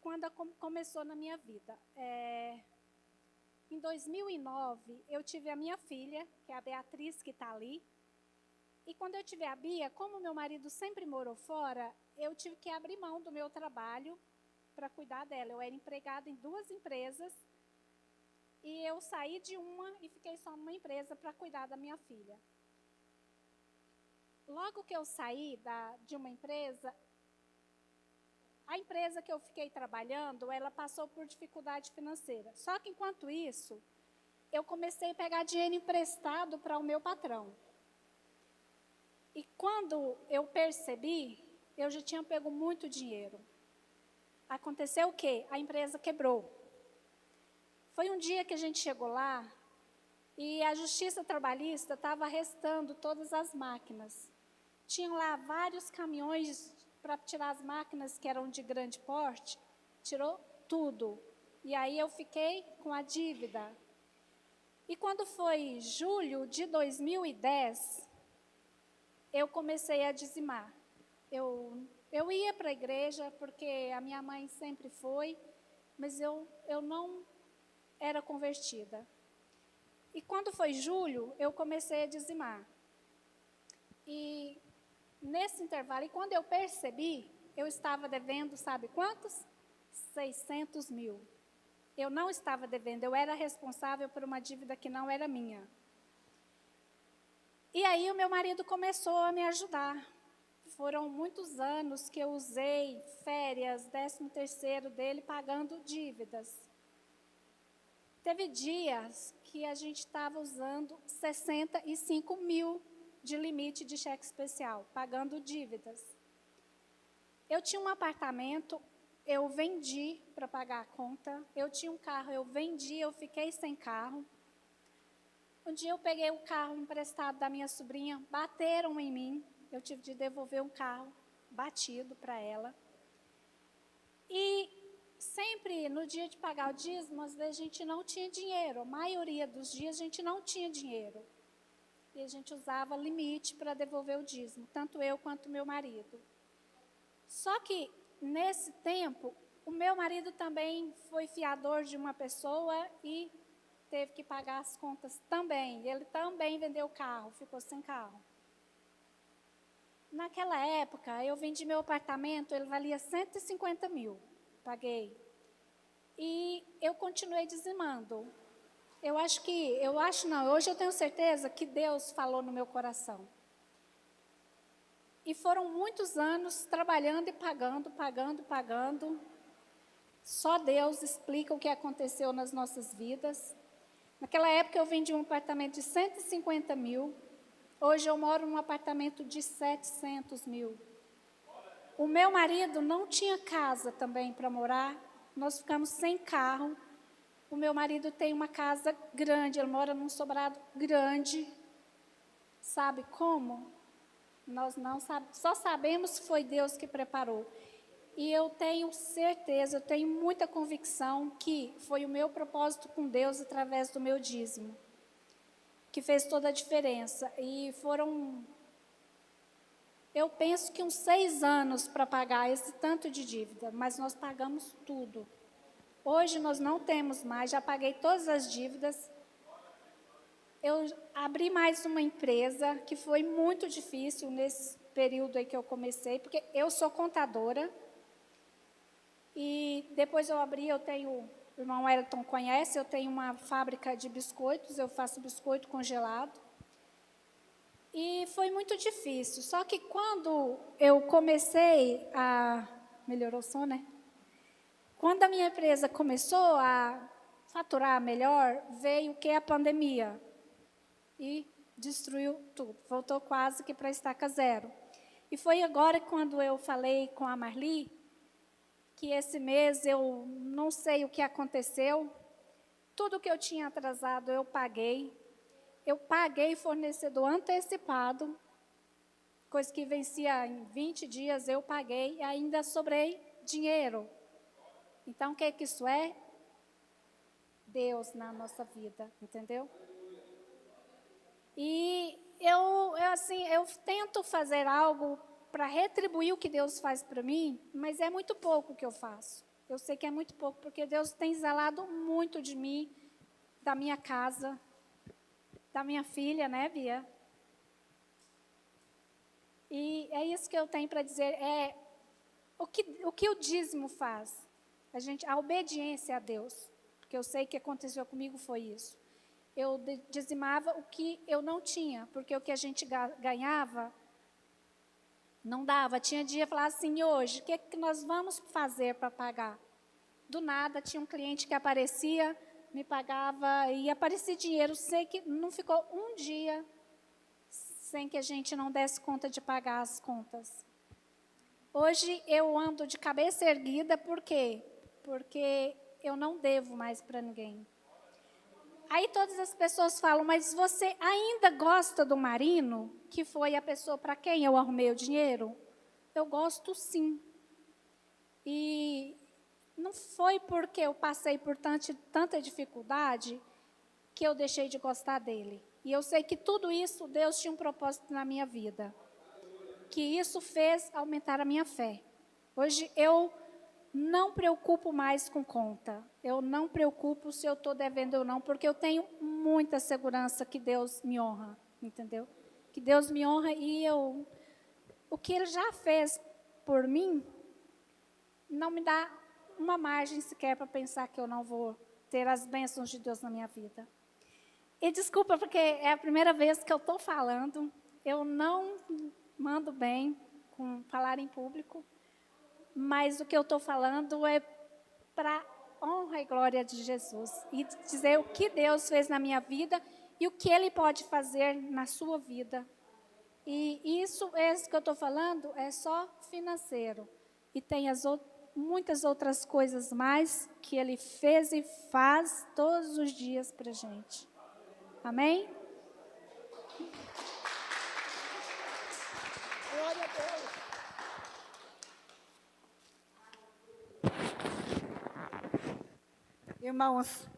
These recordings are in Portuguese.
quando começou na minha vida. Em 2009, eu tive a minha filha, que é a Beatriz, que está ali. E quando eu tive a Bia, como meu marido sempre morou fora, eu tive que abrir mão do meu trabalho para cuidar dela. Eu era empregada em 2 empresas e eu saí de uma e fiquei só numa empresa para cuidar da minha filha. Logo que eu saí de uma empresa, a empresa que eu fiquei trabalhando, ela passou por dificuldade financeira. Só que enquanto isso, eu comecei a pegar dinheiro emprestado para o meu patrão. E quando eu percebi, eu já tinha pego muito dinheiro. Aconteceu o quê? A empresa quebrou. Foi um dia que a gente chegou lá e a Justiça Trabalhista estava arrestando todas as máquinas. Tinham lá vários caminhões para tirar as máquinas que eram de grande porte, tirou tudo. E aí eu fiquei com a dívida. E quando foi julho de 2010, eu comecei a dizimar. Eu ia para a igreja, porque a minha mãe sempre foi, mas eu não era convertida. E quando foi julho, eu comecei a dizimar. E nesse intervalo, e quando eu percebi, eu estava devendo, sabe quantos? 600 mil. Eu não estava devendo, eu era responsável por uma dívida que não era minha. E aí o meu marido começou a me ajudar. Foram muitos anos que eu usei férias, 13º dele, pagando dívidas. Teve dias que a gente estava usando 65 mil de limite de cheque especial, pagando dívidas. Eu tinha um apartamento, eu vendi para pagar a conta. Eu tinha um carro, eu vendi, eu fiquei sem carro. Um dia eu peguei o carro emprestado da minha sobrinha, bateram em mim. Eu tive de devolver um carro batido para ela. E sempre no dia de pagar o dízimo, às vezes a gente não tinha dinheiro. A maioria dos dias a gente não tinha dinheiro. E a gente usava limite para devolver o dízimo, tanto eu quanto meu marido. Só que nesse tempo, o meu marido também foi fiador de uma pessoa e teve que pagar as contas também. Ele também vendeu o carro, ficou sem carro. Naquela época, eu vendi meu apartamento, ele valia 150 mil, paguei. E eu continuei dizimando. Hoje eu tenho certeza que Deus falou no meu coração. E foram muitos anos trabalhando e pagando. Só Deus explica o que aconteceu nas nossas vidas. Naquela época eu vendi um apartamento de 150 mil. Hoje eu moro num apartamento de 700 mil. O meu marido não tinha casa também para morar. Nós ficamos sem carro. O meu marido tem uma casa grande, ele mora num sobrado grande. Sabe como? Nós não sabemos, só sabemos que foi Deus que preparou. E eu tenho certeza, eu tenho muita convicção que foi o meu propósito com Deus através do meu dízimo, que fez toda a diferença. E foram, eu penso que uns 6 anos para pagar esse tanto de dívida, mas nós pagamos tudo. Hoje nós não temos mais, já paguei todas as dívidas. Eu abri mais uma empresa, que foi muito difícil nesse período aí que eu comecei, porque eu sou contadora. E depois eu tenho, o irmão Wellington conhece, eu tenho uma fábrica de biscoitos, eu faço biscoito congelado. E foi muito difícil, só que quando eu comecei a... Melhorou o som, né? Quando a minha empresa começou a faturar melhor, veio o que? A pandemia. E destruiu tudo, voltou quase que para a estaca zero. E foi agora quando eu falei com a Marli, que esse mês eu não sei o que aconteceu, tudo que eu tinha atrasado eu paguei fornecedor antecipado, coisa que vencia em 20 dias eu paguei e ainda sobrei dinheiro. Então o que isso é? Deus na nossa vida, entendeu? E eu tento fazer algo para retribuir o que Deus faz para mim, mas é muito pouco o que eu faço. Eu sei que é muito pouco, porque Deus tem zelado muito de mim, da minha casa, da minha filha, né, Bia? E é isso que eu tenho para dizer, o que o dízimo faz? A obediência a Deus, porque eu sei que aconteceu comigo foi isso. Eu dizimava o que eu não tinha, porque o que a gente ganhava não dava. Tinha dia que falava assim, hoje, o que, que nós vamos fazer para pagar? Do nada, tinha um cliente que aparecia, me pagava e aparecia dinheiro. Sei que não ficou um dia sem que a gente não desse conta de pagar as contas. Hoje eu ando de cabeça erguida, por quê? Porque eu não devo mais para ninguém. Aí todas as pessoas falam, mas você ainda gosta do Marino, que foi a pessoa para quem eu arrumei o dinheiro? Eu gosto sim. E não foi porque eu passei por tanta dificuldade que eu deixei de gostar dele. E eu sei que tudo isso, Deus tinha um propósito na minha vida. Que isso fez aumentar a minha fé. Hoje eu não preocupo mais com conta. Eu não preocupo se eu estou devendo ou não, porque eu tenho muita segurança que Deus me honra, entendeu? Que Deus me honra e o que Ele já fez por mim, não me dá uma margem sequer para pensar que eu não vou ter as bênçãos de Deus na minha vida. E desculpa, porque é a primeira vez que eu estou falando, eu não mando bem com falar em público, mas o que eu estou falando é para honra e glória de Jesus. E dizer o que Deus fez na minha vida e o que Ele pode fazer na sua vida. E isso que eu estou falando, é só financeiro. E tem muitas outras coisas mais que Ele fez e faz todos os dias para a gente. Amém? Glória a Deus. Irmãos,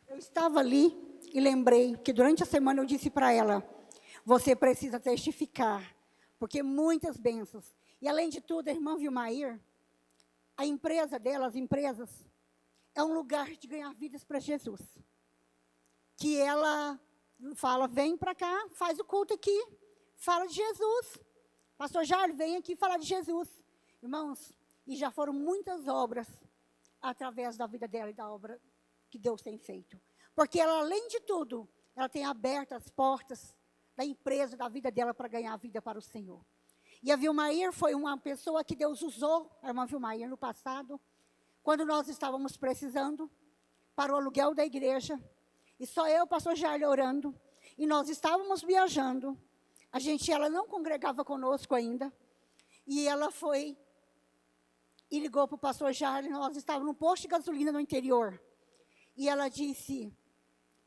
eu estava ali e lembrei que durante a semana eu disse para ela, você precisa testificar, porque muitas bênçãos. E além de tudo, a irmã Vilmair, a empresa dela, as empresas, é um lugar de ganhar vidas para Jesus. Que ela fala, vem para cá, faz o culto aqui, fala de Jesus. Pastor Jair, vem aqui falar de Jesus. Irmãos, e já foram muitas obras através da vida dela e da obra que Deus tem feito. Porque ela, além de tudo, ela tem aberto as portas da empresa, da vida dela, para ganhar a vida para o Senhor. E a Vilmair foi uma pessoa que Deus usou, a irmã Vilmair, no passado, quando nós estávamos precisando, para o aluguel da igreja, e só eu, pastor Jair, orando, e nós estávamos viajando, ela não congregava conosco ainda, e ela foi e ligou para o pastor Jair, nós estávamos num posto de gasolina no interior, e ela disse,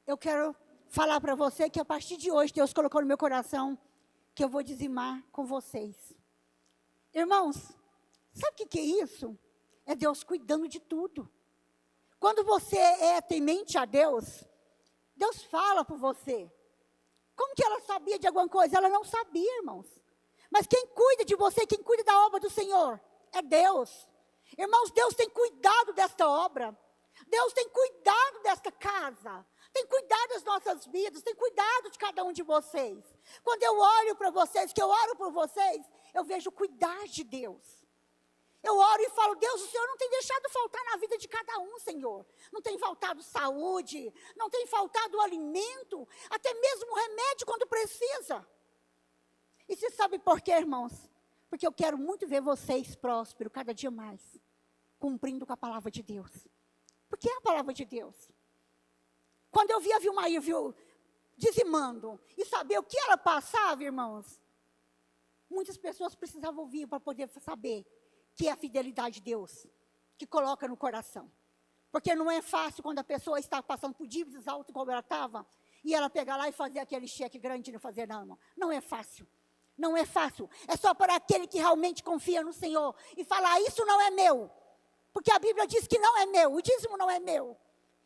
eu quero falar para você que a partir de hoje, Deus colocou no meu coração, que eu vou dizimar com vocês. Irmãos, sabe o que é isso? É Deus cuidando de tudo. Quando você é temente a Deus, Deus fala por você. Como que ela sabia de alguma coisa? Ela não sabia, irmãos. Mas quem cuida de você, quem cuida da obra do Senhor, é Deus. Irmãos, Deus tem cuidado desta obra. Deus tem cuidado desta casa. Tem cuidado das nossas vidas, tem cuidado de cada um de vocês. Quando eu olho para vocês, que eu oro por vocês, eu vejo cuidar de Deus. Eu oro e falo, Deus, o Senhor não tem deixado faltar na vida de cada um, Senhor. Não tem faltado saúde, não tem faltado alimento, até mesmo remédio quando precisa. E você sabe por quê, irmãos? Porque eu quero muito ver vocês prósperos cada dia mais, cumprindo com a palavra de Deus. Porque é a palavra de Deus. Quando eu vi a Vilmair, dizimando, e saber o que ela passava, irmãos, muitas pessoas precisavam ouvir para poder saber que é a fidelidade de Deus, que coloca no coração. Porque não é fácil quando a pessoa está passando por dívidas altas como ela estava, e ela pegar lá e fazer aquele cheque grande e não fazer nada, irmão. Não é fácil. Não é fácil. É só para aquele que realmente confia no Senhor e falar, isso não é meu. Porque a Bíblia diz que não é meu, o dízimo não é meu.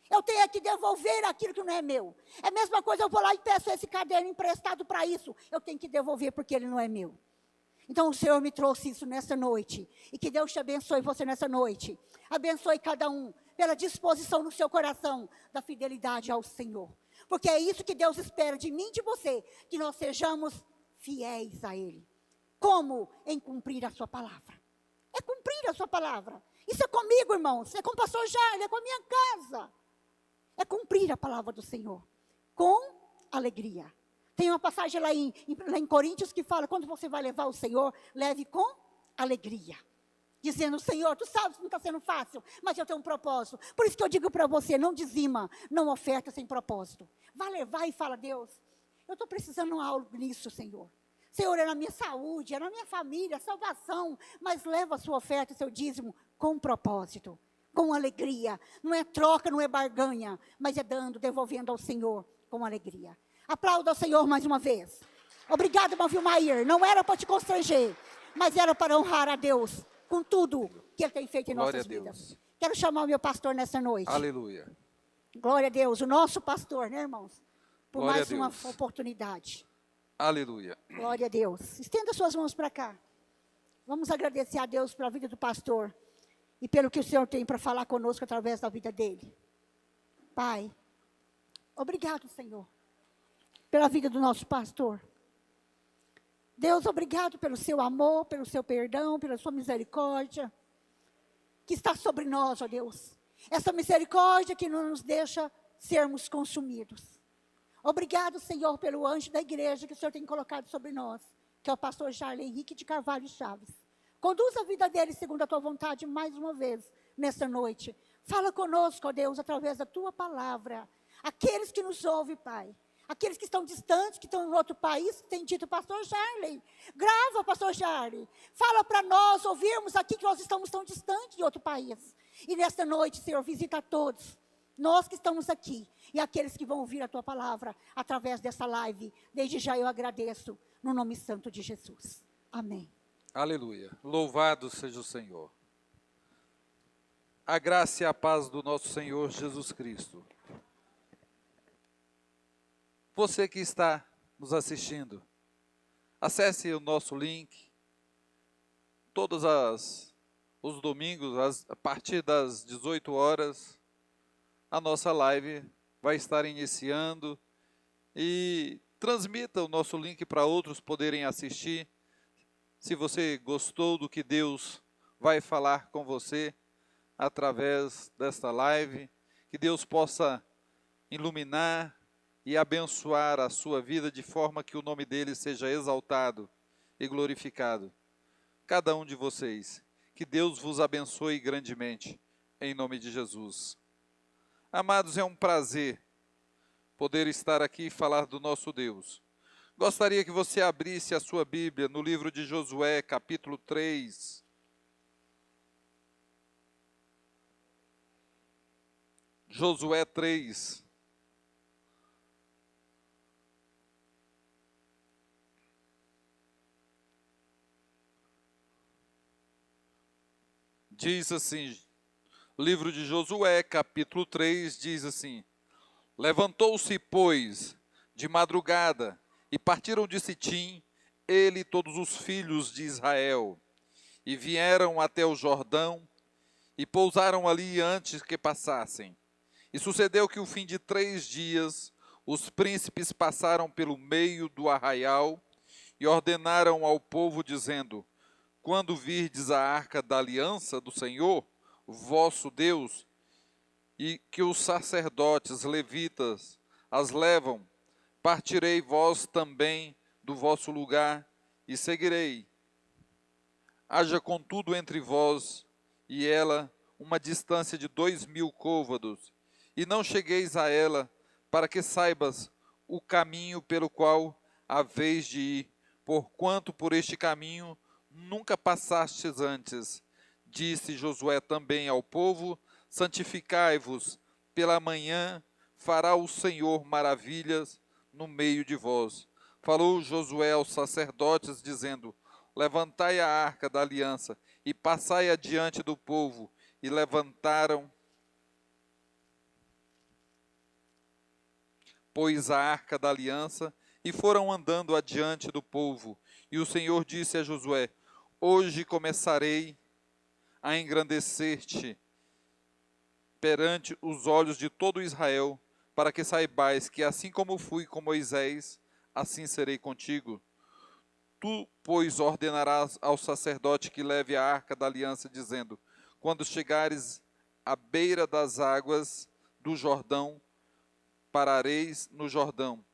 Eu tenho que devolver aquilo que não é meu. É a mesma coisa, eu vou lá e peço esse caderno emprestado para isso. Eu tenho que devolver porque ele não é meu. Então o Senhor me trouxe isso nessa noite. E que Deus te abençoe você nessa noite. Abençoe cada um pela disposição no seu coração da fidelidade ao Senhor. Porque é isso que Deus espera de mim e de você, que nós sejamos fiéis a Ele. Como? Em cumprir a sua palavra. É cumprir a sua palavra. Isso é comigo, irmãos. É com o pastor Jair, é com a minha casa. É cumprir a palavra do Senhor. Com alegria. Tem uma passagem lá em Coríntios que fala, quando você vai levar o Senhor, leve com alegria. Dizendo, Senhor, tu sabes que não está sendo fácil, mas eu tenho um propósito. Por isso que eu digo para você, não dizima, não oferta sem propósito. Vai levar e fala, Deus, eu estou precisando de algo nisso, Senhor. Senhor, é na minha saúde, é na minha família, salvação. Mas leva a sua oferta, seu dízimo, com propósito, com alegria. Não é troca, não é barganha, mas é dando, devolvendo ao Senhor com alegria. Aplauda ao Senhor mais uma vez. Obrigado, irmão Vilmair. Não era para te constranger, mas era para honrar a Deus com tudo que Ele tem feito em nossas vidas. Quero chamar o meu pastor nessa noite. Aleluia. Glória a Deus, o nosso pastor, né, irmãos? Por Glória mais uma oportunidade. Aleluia. Glória a Deus. Estenda suas mãos para cá. Vamos agradecer a Deus pela vida do pastor e pelo que o Senhor tem para falar conosco através da vida dele. Pai, obrigado, Senhor, pela vida do nosso pastor. Deus, obrigado pelo seu amor, pelo seu perdão, pela sua misericórdia, que está sobre nós, ó Deus. Essa misericórdia que não nos deixa sermos consumidos. Obrigado, Senhor, pelo anjo da igreja que o Senhor tem colocado sobre nós, que é o pastor Charles Henrique de Carvalho Chaves. Conduza a vida dele segundo a tua vontade mais uma vez, nessa noite. Fala conosco, ó Deus, através da tua palavra. Aqueles que nos ouvem, Pai. Aqueles que estão distantes, que estão em outro país, que têm dito, pastor Charlie, grava, pastor Charlie. Fala para nós ouvirmos aqui que nós estamos tão distantes de outro país. E nesta noite, Senhor, visita a todos. Nós que estamos aqui e aqueles que vão ouvir a tua palavra através dessa live. Desde já eu agradeço, no nome santo de Jesus. Amém. Aleluia. Louvado seja o Senhor. A graça e a paz do nosso Senhor Jesus Cristo. Você que está nos assistindo, acesse o nosso link. Todos os domingos, a partir das 18 horas, a nossa live vai estar iniciando. E transmita o nosso link para outros poderem assistir. Se você gostou do que Deus vai falar com você através desta live, que Deus possa iluminar e abençoar a sua vida de forma que o nome dele seja exaltado e glorificado. Cada um de vocês, que Deus vos abençoe grandemente, em nome de Jesus. Amados, é um prazer poder estar aqui e falar do nosso Deus. Gostaria que você abrisse a sua Bíblia no livro de Josué, capítulo 3. Josué 3. Diz assim, livro de Josué, capítulo 3, diz assim: Levantou-se, pois, de madrugada, e partiram de Sitim, ele e todos os filhos de Israel, e vieram até o Jordão, e pousaram ali antes que passassem. E sucedeu que, o fim de 3 dias, os príncipes passaram pelo meio do arraial, e ordenaram ao povo, dizendo: Quando virdes a arca da aliança do Senhor, vosso Deus, e que os sacerdotes levitas as levam, partirei vós também do vosso lugar e seguirei. Haja contudo entre vós e ela uma distância de 2000 côvados, e não chegueis a ela, para que saibas o caminho pelo qual haveis de ir, porquanto por este caminho nunca passastes antes. Disse Josué também ao povo: santificai-vos, pela manhã fará o Senhor maravilhas no meio de vós. Falou Josué aos sacerdotes, dizendo: levantai a arca da aliança e passai adiante do povo. E levantaram, pois, a arca da aliança, e foram andando adiante do povo. E o Senhor disse a Josué: hoje começarei a engrandecer-te perante os olhos de todo Israel, para que saibais que assim como fui com Moisés, assim serei contigo. Tu, pois, ordenarás ao sacerdote que leve a arca da aliança, dizendo: quando chegares à beira das águas do Jordão, parareis no Jordão.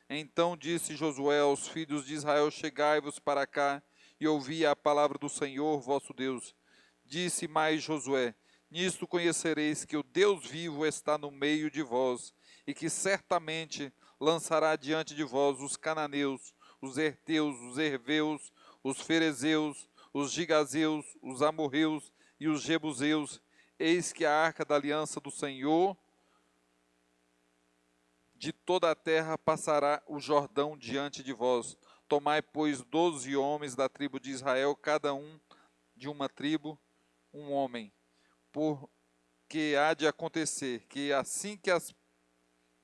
Então disse Josué aos filhos de Israel: chegai-vos para cá e ouvi a palavra do Senhor vosso Deus. Disse mais Josué: nisto conhecereis que o Deus vivo está no meio de vós, e que certamente lançará diante de vós os cananeus, os heteus, os herveus, os ferezeus, os gigazeus, os amorreus e os jebuseus. Eis que a arca da aliança do Senhor de toda a terra passará o Jordão diante de vós. Tomai, pois, 12 homens da tribo de Israel, cada um de uma tribo, um homem. Porque há de acontecer que assim que as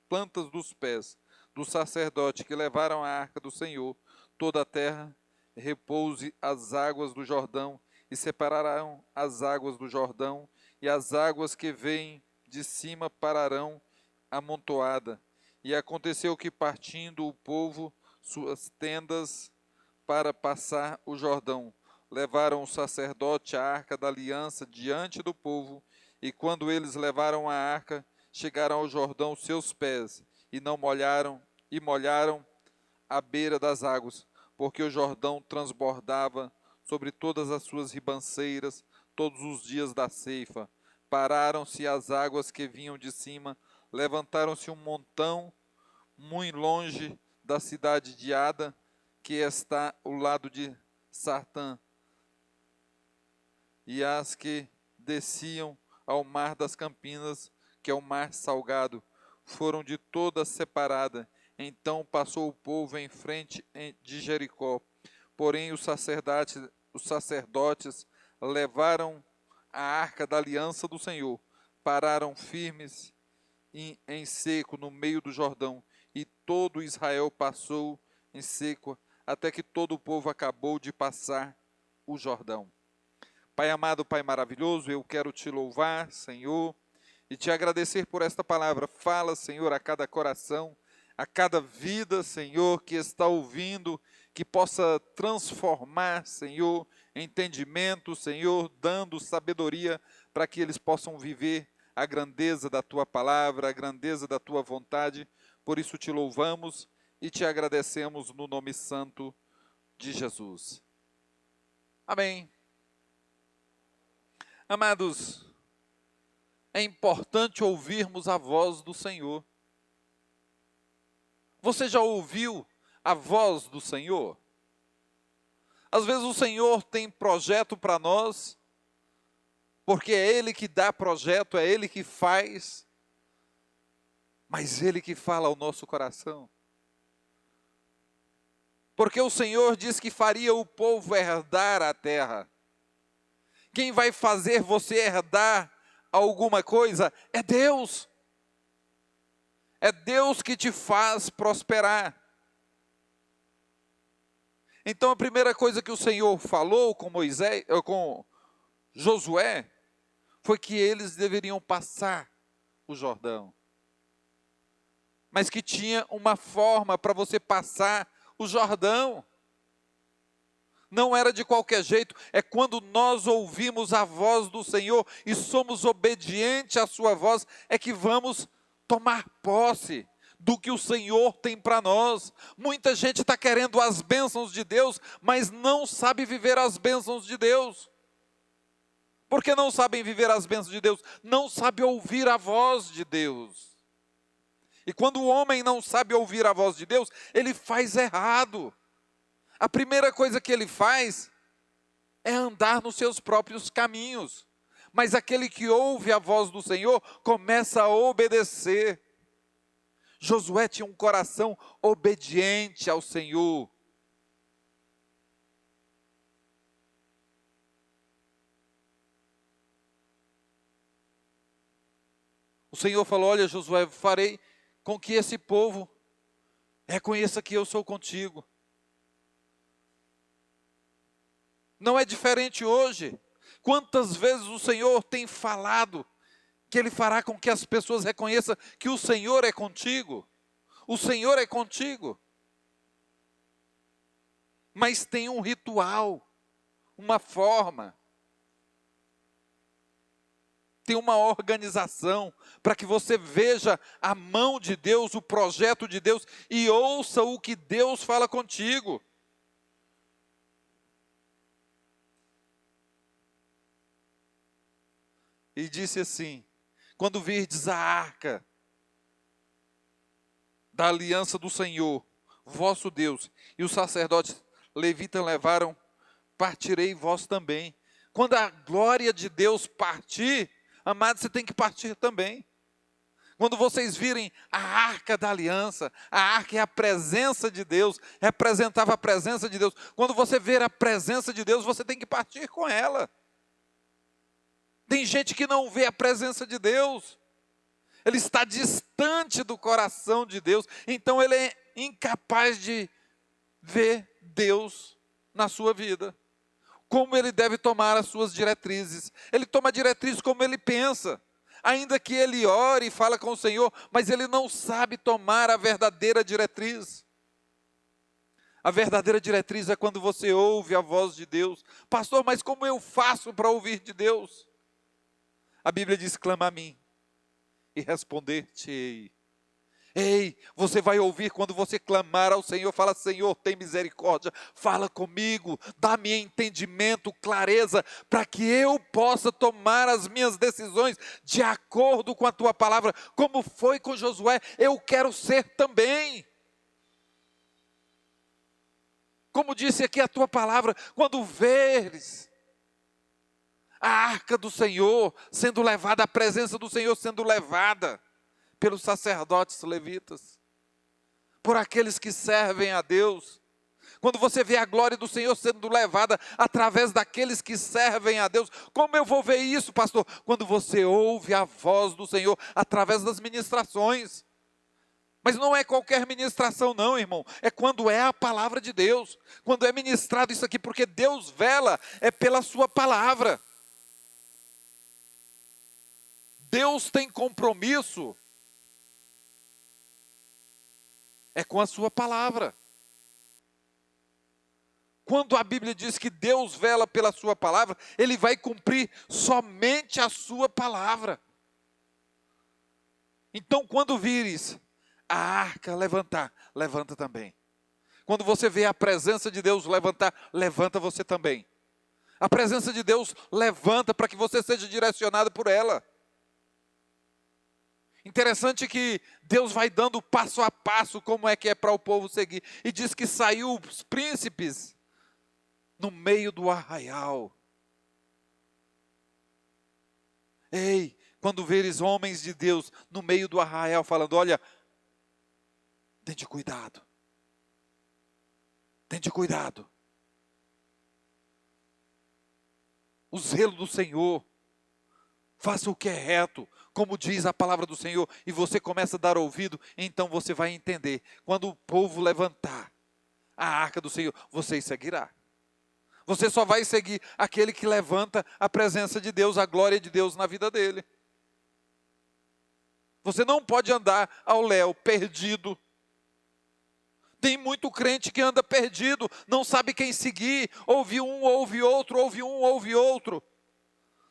plantas dos pés do sacerdote que levaram a arca do Senhor, toda a terra repouse as águas do Jordão, e separarão as águas do Jordão, e as águas que vêm de cima pararão amontoada. E aconteceu que, partindo o povo suas tendas para passar o Jordão, levaram o sacerdote a arca da aliança diante do povo, e quando eles levaram a arca, chegaram ao Jordão seus pés, e não molharam, e molharam à beira das águas, porque o Jordão transbordava sobre todas as suas ribanceiras todos os dias da ceifa. Pararam-se as águas que vinham de cima, levantaram-se um montão muito longe da cidade de Ada, que está ao lado de Sartã, e as que desciam ao mar das Campinas, que é o mar salgado, foram de todas separadas. Então passou o povo em frente de Jericó. Porém os sacerdotes levaram a arca da aliança do Senhor, pararam firmes em seco no meio do Jordão, e todo Israel passou em seco, até que todo o povo acabou de passar o Jordão. Pai amado, Pai maravilhoso, eu quero te louvar, Senhor, e te agradecer por esta palavra. Fala, Senhor, a cada coração, a cada vida, Senhor, que está ouvindo, que possa transformar, Senhor, entendimento, Senhor, dando sabedoria para que eles possam viver a grandeza da Tua palavra, a grandeza da Tua vontade. Por isso te louvamos e te agradecemos no nome santo de Jesus. Amém. Amados, é importante ouvirmos a voz do Senhor. Você já ouviu a voz do Senhor? Às vezes o Senhor tem projeto para nós, porque é Ele que dá projeto, é Ele que faz, mas Ele que fala ao nosso coração. Porque o Senhor diz que faria o povo herdar a terra. Quem vai fazer você herdar alguma coisa é Deus. É Deus que te faz prosperar. Então a primeira coisa que o Senhor falou com Moisés, com Josué, foi que eles deveriam passar o Jordão. Mas que tinha uma forma para você passar o Jordão. Não era de qualquer jeito, é quando nós ouvimos a voz do Senhor e somos obedientes à sua voz, é que vamos tomar posse do que o Senhor tem para nós. Muita gente está querendo as bênçãos de Deus, mas não sabe viver as bênçãos de Deus. Por que não sabem viver as bênçãos de Deus? Não sabe ouvir a voz de Deus. E quando o homem não sabe ouvir a voz de Deus, ele faz errado. A primeira coisa que ele faz é andar nos seus próprios caminhos. Mas aquele que ouve a voz do Senhor começa a obedecer. Josué tinha um coração obediente ao Senhor. O Senhor falou: olha, Josué, farei com que esse povo reconheça que eu sou contigo. Não é diferente hoje. Quantas vezes o Senhor tem falado que Ele fará com que as pessoas reconheçam que o Senhor é contigo. O Senhor é contigo. Mas tem um ritual, uma forma, tem uma organização para que você veja a mão de Deus, o projeto de Deus e ouça o que Deus fala contigo. E disse assim: quando virdes a arca da aliança do Senhor, vosso Deus, e os sacerdotes levitas levaram, partirei vós também. Quando a glória de Deus partir, amado, você tem que partir também. Quando vocês virem a arca da aliança, a arca é a presença de Deus, representava a presença de Deus. Quando você ver a presença de Deus, você tem que partir com ela. Tem gente que não vê a presença de Deus. Ele está distante do coração de Deus. Então ele é incapaz de ver Deus na sua vida. Como ele deve tomar as suas diretrizes. Ele toma diretrizes como ele pensa. Ainda que ele ore e fala com o Senhor, mas ele não sabe tomar a verdadeira diretriz. A verdadeira diretriz é quando você ouve a voz de Deus. Pastor, mas como eu faço para ouvir de Deus? A Bíblia diz: clama a mim e responder-te-ei. Ei, você vai ouvir quando você clamar ao Senhor. Fala: Senhor, tem misericórdia, fala comigo, dá-me entendimento, clareza, para que eu possa tomar as minhas decisões de acordo com a tua palavra. Como foi com Josué, eu quero ser também. Como disse aqui a tua palavra, quando veres a arca do Senhor sendo levada, a presença do Senhor sendo levada pelos sacerdotes levitas, por aqueles que servem a Deus. Quando você vê a glória do Senhor sendo levada através daqueles que servem a Deus. Como eu vou ver isso, pastor? Quando você ouve a voz do Senhor através das ministrações. Mas não é qualquer ministração não, irmão. É quando é a palavra de Deus. Quando é ministrado isso aqui, porque Deus vela é pela sua palavra. Deus tem compromisso é com a sua palavra. Quando a Bíblia diz que Deus vela pela sua palavra, Ele vai cumprir somente a sua palavra. Então, quando vires a arca levantar, levanta também. Quando você vê a presença de Deus levantar, levanta você também. A presença de Deus levanta para que você seja direcionado por ela. Interessante que Deus vai dando passo a passo como é que é para o povo seguir. E diz que saiu os príncipes no meio do arraial. Ei, quando veres homens de Deus no meio do arraial falando: olha, tende cuidado. Tende cuidado. O zelo do Senhor. Faça o que é reto, como diz a palavra do Senhor, e você começa a dar ouvido, então você vai entender. Quando o povo levantar a arca do Senhor, você seguirá. Você só vai seguir aquele que levanta a presença de Deus, a glória de Deus na vida dele. Você não pode andar ao léu, perdido. Tem muito crente que anda perdido, não sabe quem seguir, ouve um, ouve outro, ouve um, ouve outro.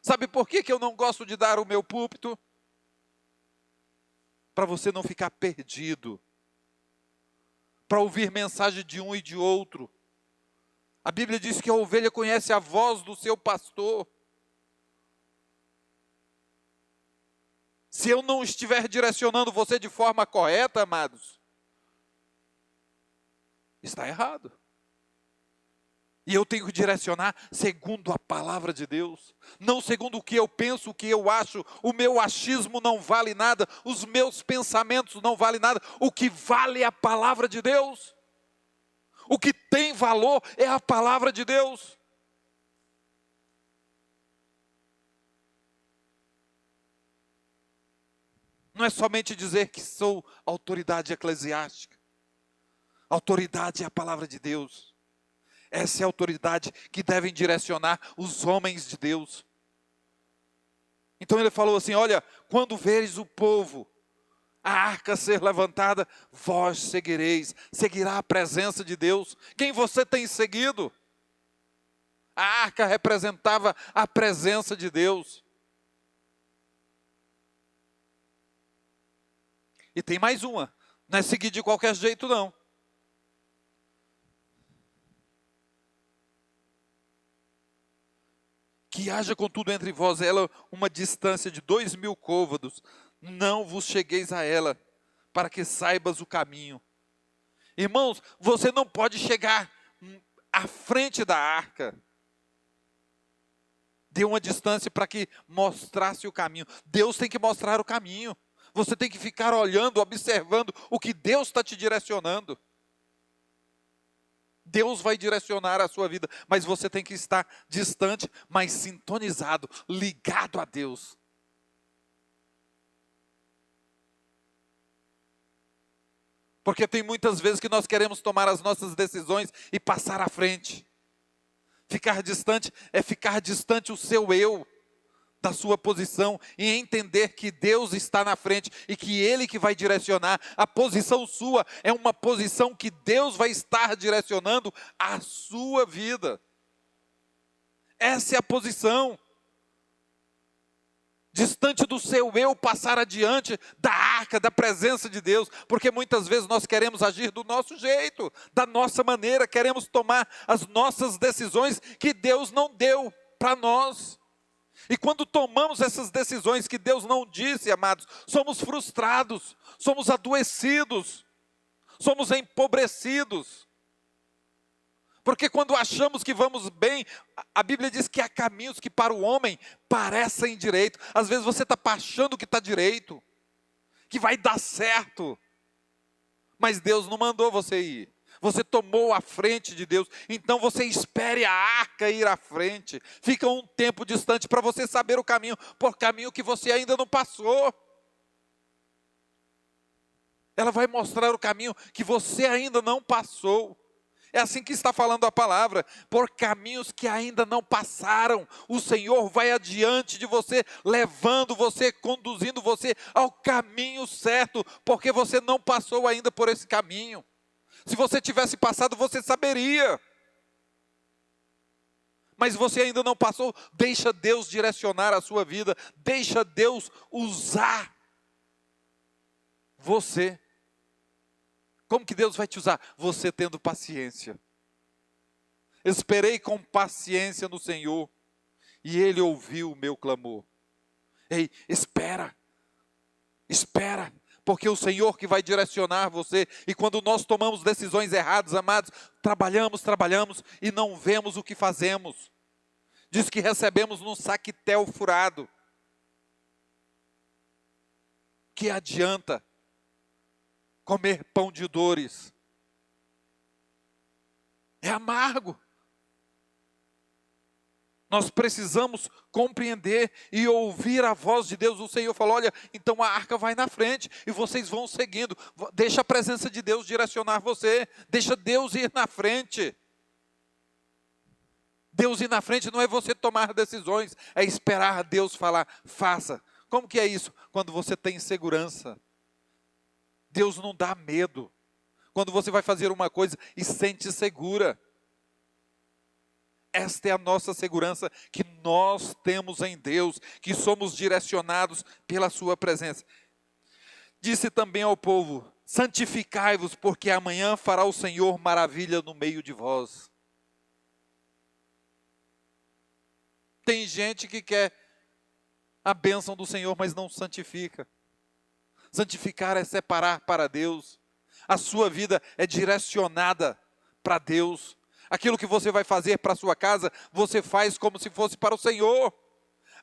Sabe por que eu não gosto de dar o meu púlpito? Para você não ficar perdido. Para ouvir mensagem de um e de outro. A Bíblia diz que a ovelha conhece a voz do seu pastor. Se eu não estiver direcionando você de forma correta, amados, está errado. E eu tenho que direcionar segundo a palavra de Deus. Não segundo o que eu penso, o que eu acho. O meu achismo não vale nada. Os meus pensamentos não valem nada. O que vale é a palavra de Deus. O que tem valor é a palavra de Deus. Não é somente dizer que sou autoridade eclesiástica. Autoridade é a palavra de Deus. Essa é a autoridade que devem direcionar os homens de Deus. Então ele falou assim, olha, quando veres o povo, a arca ser levantada, vós seguireis, seguirá a presença de Deus. Quem você tem seguido? A arca representava a presença de Deus. E tem mais uma, não é seguir de qualquer jeito não. Que haja contudo entre vós ela uma distância de 2.000 côvados, não vos chegueis a ela, para que saibas o caminho. Irmãos, você não pode chegar à frente da arca. Deu uma distância para que mostrasse o caminho. Deus tem que mostrar o caminho. Você tem que ficar olhando, observando o que Deus está te direcionando. Deus vai direcionar a sua vida, mas você tem que estar distante, mas sintonizado, ligado a Deus. Porque tem muitas vezes que nós queremos tomar as nossas decisões e passar à frente. Ficar distante é ficar distante o seu eu, da sua posição, e entender que Deus está na frente e que Ele que vai direcionar. A posição sua é uma posição que Deus vai estar direcionando a sua vida. Essa é a posição. Distante do seu eu, passar adiante da arca, da presença de Deus, porque muitas vezes nós queremos agir do nosso jeito, da nossa maneira, queremos tomar as nossas decisões que Deus não deu para nós. E quando tomamos essas decisões que Deus não disse, amados, somos frustrados, somos adoecidos, somos empobrecidos. Porque quando achamos que vamos bem, a Bíblia diz que há caminhos que para o homem parecem direito. Às vezes você está achando que está direito, que vai dar certo, mas Deus não mandou você ir. Você tomou a frente de Deus, então você espere a arca ir à frente. Fica um tempo distante para você saber o caminho, por caminho que você ainda não passou. Ela vai mostrar o caminho que você ainda não passou. É assim que está falando a palavra, por caminhos que ainda não passaram. O Senhor vai adiante de você, levando você, conduzindo você ao caminho certo, porque você não passou ainda por esse caminho. Se você tivesse passado, você saberia. Mas você ainda não passou, deixa Deus direcionar a sua vida, deixa Deus usar você. Como que Deus vai te usar? Você tendo paciência. Esperei com paciência no Senhor, e Ele ouviu o meu clamor. Ei, espera, porque o Senhor que vai direcionar você. E quando nós tomamos decisões erradas, amados, trabalhamos e não vemos o que fazemos. Diz que recebemos num saquetel furado. Que adianta comer pão de dores? É amargo. Nós precisamos compreender e ouvir a voz de Deus. O Senhor falou, olha, então a arca vai na frente e vocês vão seguindo. Deixa a presença de Deus direcionar você. Deixa Deus ir na frente. Deus ir na frente não é você tomar decisões, é esperar Deus falar, faça. Como que é isso? Quando você tem segurança. Deus não dá medo. Quando você vai fazer uma coisa e sente segura. Esta é a nossa segurança que nós temos em Deus, que somos direcionados pela sua presença. Disse também ao povo, santificai-vos, porque amanhã fará o Senhor maravilha no meio de vós. Tem gente que quer a bênção do Senhor, mas não santifica. Santificar é separar para Deus. A sua vida é direcionada para Deus. Aquilo que você vai fazer para a sua casa, você faz como se fosse para o Senhor.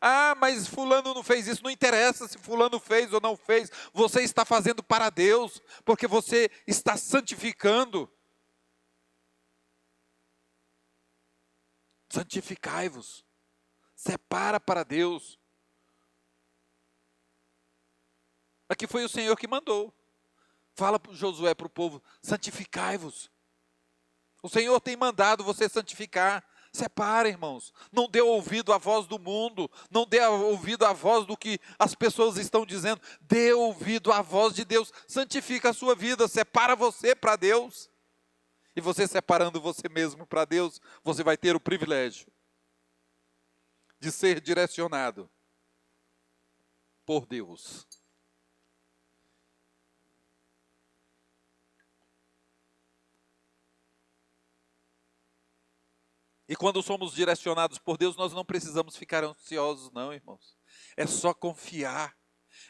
Ah, mas fulano não fez isso. Não interessa se fulano fez ou não fez. Você está fazendo para Deus, porque você está santificando. Santificai-vos. Separa para Deus. Aqui foi o Senhor que mandou. Fala para Josué, para o povo, santificai-vos. O Senhor tem mandado você santificar. Separa, irmãos. Não dê ouvido à voz do mundo. Não dê ouvido à voz do que as pessoas estão dizendo. Dê ouvido à voz de Deus. Santifica a sua vida. Separa você para Deus. E você separando você mesmo para Deus, você vai ter o privilégio de ser direcionado por Deus. E quando somos direcionados por Deus, nós não precisamos ficar ansiosos, não, irmãos. É só confiar,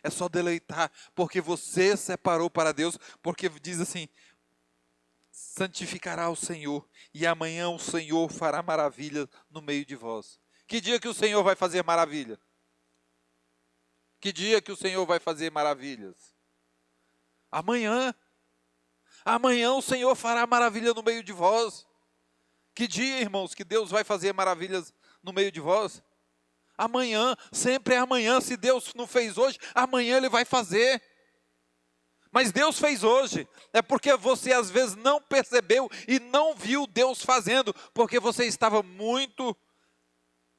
é só deleitar, porque você separou para Deus, porque diz assim: santificará o Senhor, e amanhã o Senhor fará maravilha no meio de vós. Que dia que o Senhor vai fazer maravilha? Que dia que o Senhor vai fazer maravilhas? Amanhã. Amanhã o Senhor fará maravilha no meio de vós. Que dia, irmãos, que Deus vai fazer maravilhas no meio de vós? Amanhã, sempre é amanhã. Se Deus não fez hoje, amanhã Ele vai fazer. Mas Deus fez hoje. É porque você às vezes não percebeu e não viu Deus fazendo, porque você estava muito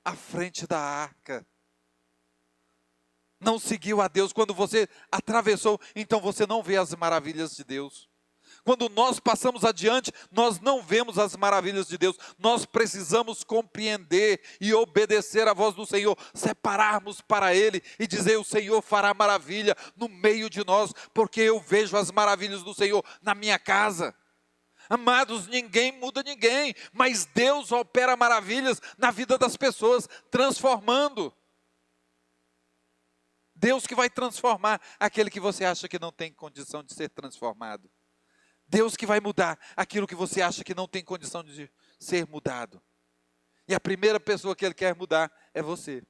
à frente da arca. Não seguiu a Deus. Quando você atravessou, então você não vê as maravilhas de Deus. Quando nós passamos adiante, nós não vemos as maravilhas de Deus. Nós precisamos compreender e obedecer à voz do Senhor, separarmos para Ele e dizer: o Senhor fará maravilha no meio de nós, porque eu vejo as maravilhas do Senhor na minha casa. Amados, ninguém muda ninguém, mas Deus opera maravilhas na vida das pessoas, transformando. Deus que vai transformar aquele que você acha que não tem condição de ser transformado. Deus que vai mudar aquilo que você acha que não tem condição de ser mudado. E a primeira pessoa que Ele quer mudar é você.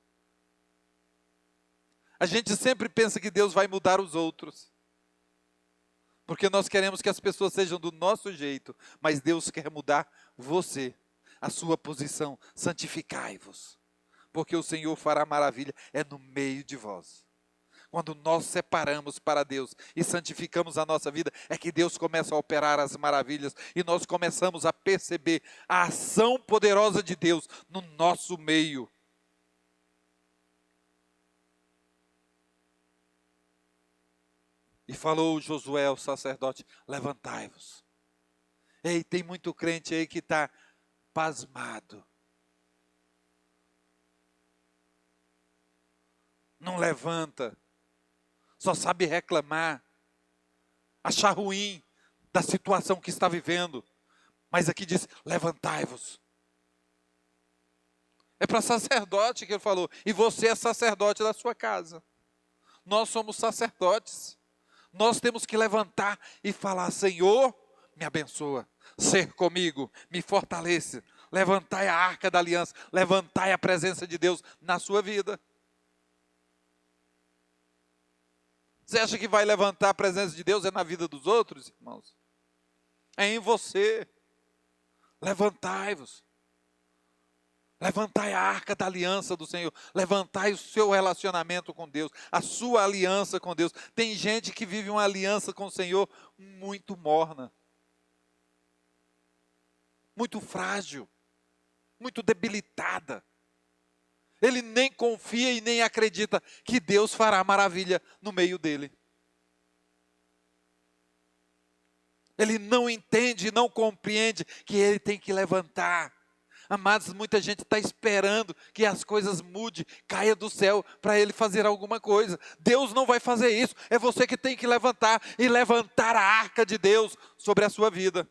A gente sempre pensa que Deus vai mudar os outros, porque nós queremos que as pessoas sejam do nosso jeito, mas Deus quer mudar você, a sua posição. Santificai-vos, porque o Senhor fará maravilha, é no meio de vós. Quando nós separamos para Deus e santificamos a nossa vida, é que Deus começa a operar as maravilhas e nós começamos a perceber a ação poderosa de Deus no nosso meio. E falou Josué ao sacerdote: levantai-vos. Ei, tem muito crente aí que está pasmado. Não levanta. Só sabe reclamar, achar ruim da situação que está vivendo. Mas aqui diz: levantai-vos. É para sacerdote que ele falou. E você é sacerdote da sua casa. Nós somos sacerdotes. Nós temos que levantar e falar: Senhor, me abençoa. Ser comigo, me fortaleça. Levantai a arca da aliança. Levantai a presença de Deus na sua vida. Você acha que vai levantar a presença de Deus é na vida dos outros, irmãos? É em você. Levantai-vos. Levantai a arca da aliança do Senhor. Levantai o seu relacionamento com Deus, a sua aliança com Deus. Tem gente que vive uma aliança com o Senhor muito morna, muito frágil, muito debilitada. Ele nem confia e nem acredita que Deus fará maravilha no meio dele. Ele não entende, não compreende que ele tem que levantar. Amados, muita gente está esperando que as coisas mudem, caia do céu para ele fazer alguma coisa. Deus não vai fazer isso, é você que tem que levantar e levantar a arca de Deus sobre a sua vida.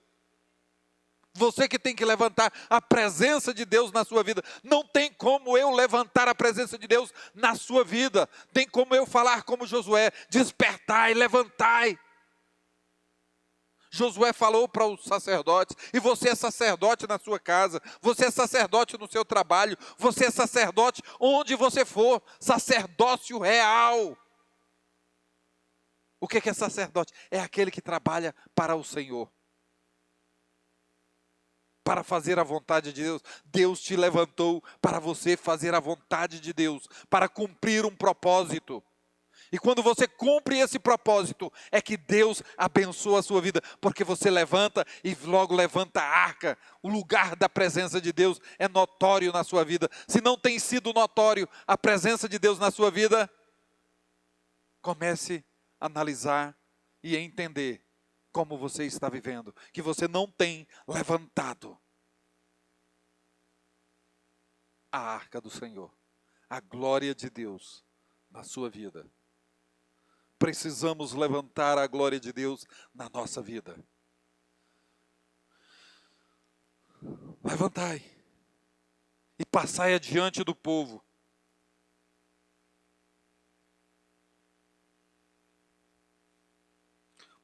Você que tem que levantar a presença de Deus na sua vida. Não tem como eu levantar a presença de Deus na sua vida. Tem como eu falar como Josué: despertai, levantai. Josué falou para os sacerdotes, e você é sacerdote na sua casa, você é sacerdote no seu trabalho, você é sacerdote onde você for, sacerdócio real. O que é sacerdote? É aquele que trabalha para o Senhor, para fazer a vontade de Deus. Deus te levantou para você fazer a vontade de Deus, para cumprir um propósito. E quando você cumpre esse propósito, é que Deus abençoa a sua vida, porque você levanta e logo levanta a arca. O lugar da presença de Deus é notório na sua vida. Se não tem sido notório a presença de Deus na sua vida, comece a analisar e a entender como você está vivendo, que você não tem levantado a arca do Senhor, a glória de Deus na sua vida. Precisamos levantar a glória de Deus na nossa vida. Levantai e passai adiante do povo.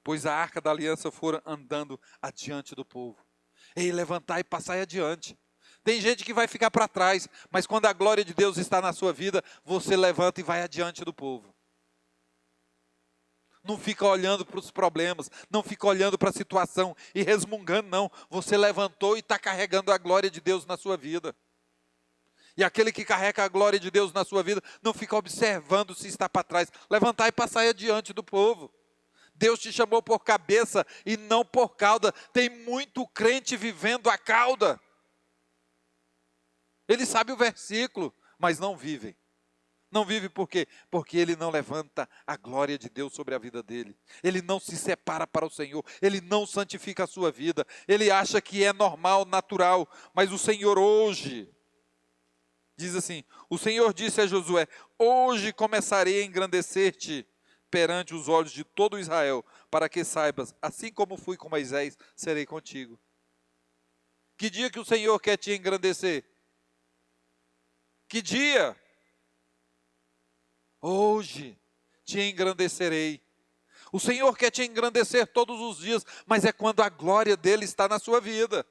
Pois a arca da aliança fora andando adiante do povo. Ei, levantai e passai adiante. Tem gente que vai ficar para trás, mas quando a glória de Deus está na sua vida, você levanta e vai adiante do povo. Não fica olhando para os problemas, não fica olhando para a situação e resmungando, não. Você levantou e está carregando a glória de Deus na sua vida. E aquele que carrega a glória de Deus na sua vida, não fica observando se está para trás. Levantar e passar adiante do povo. Deus te chamou por cabeça e não por cauda. Tem muito crente vivendo a cauda. Ele sabe o versículo, mas não vivem. Não vive por quê? Porque ele não levanta a glória de Deus sobre a vida dele. Ele não se separa para o Senhor. Ele não santifica a sua vida. Ele acha que é normal, natural. Mas o Senhor hoje, diz assim, o Senhor disse a Josué, hoje começarei a engrandecer-te perante os olhos de todo Israel, para que saibas, assim como fui com Moisés, serei contigo. Que dia que o Senhor quer te engrandecer? Que dia? Hoje te engrandecerei. O Senhor quer te engrandecer todos os dias, mas é quando a glória dele está na sua vida.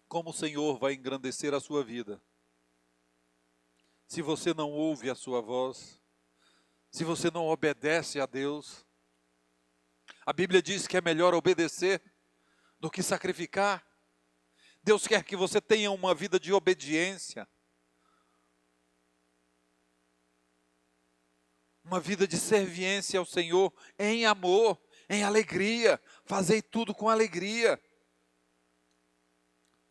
Como o Senhor vai engrandecer a sua vida? Se você não ouve a sua voz, se você não obedece a Deus. A Bíblia diz que é melhor obedecer do que sacrificar. Deus quer que você tenha uma vida de obediência. Uma vida de serviência ao Senhor em amor, em alegria. Fazei tudo com alegria.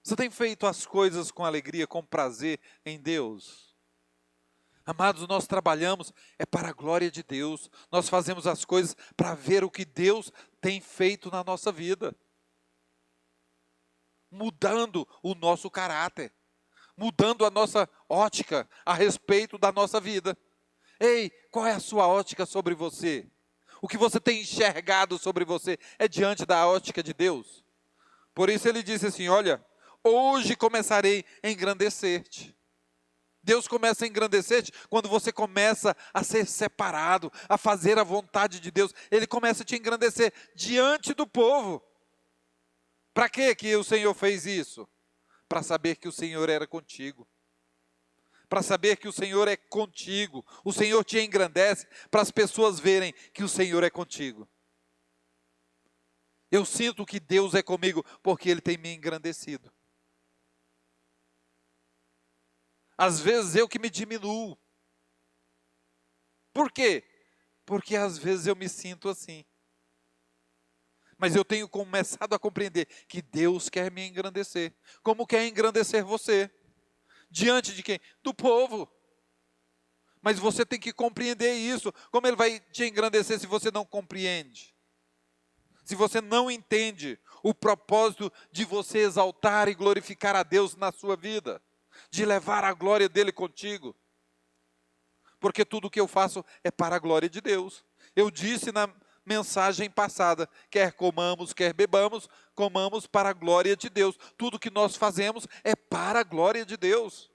Você tem feito as coisas com alegria, com prazer em Deus? Amados, nós trabalhamos é para a glória de Deus. Nós fazemos as coisas para ver o que Deus tem feito na nossa vida. Mudando o nosso caráter, mudando a nossa ótica a respeito da nossa vida. Ei, qual é a sua ótica sobre você? O que você tem enxergado sobre você é diante da ótica de Deus? Por isso ele disse assim, olha, hoje começarei a engrandecer-te. Deus começa a engrandecer-te quando você começa a ser separado, a fazer a vontade de Deus. Ele começa a te engrandecer diante do povo. Para que o Senhor fez isso? Para saber que o Senhor era contigo. Para saber que o Senhor é contigo. O Senhor te engrandece para as pessoas verem que o Senhor é contigo. Eu sinto que Deus é comigo porque Ele tem me engrandecido. Às vezes eu que me diminuo. Por quê? Porque às vezes eu me sinto assim. Mas eu tenho começado a compreender que Deus quer me engrandecer. Como quer engrandecer você? Diante de quem? Do povo. Mas você tem que compreender isso. Como Ele vai te engrandecer se você não compreende? Se você não entende o propósito de você exaltar e glorificar a Deus na sua vida. De levar a glória dEle contigo. Porque tudo o que eu faço é para a glória de Deus. Eu disse na mensagem passada, quer comamos, quer bebamos, comamos para a glória de Deus. Tudo que nós fazemos é para a glória de Deus.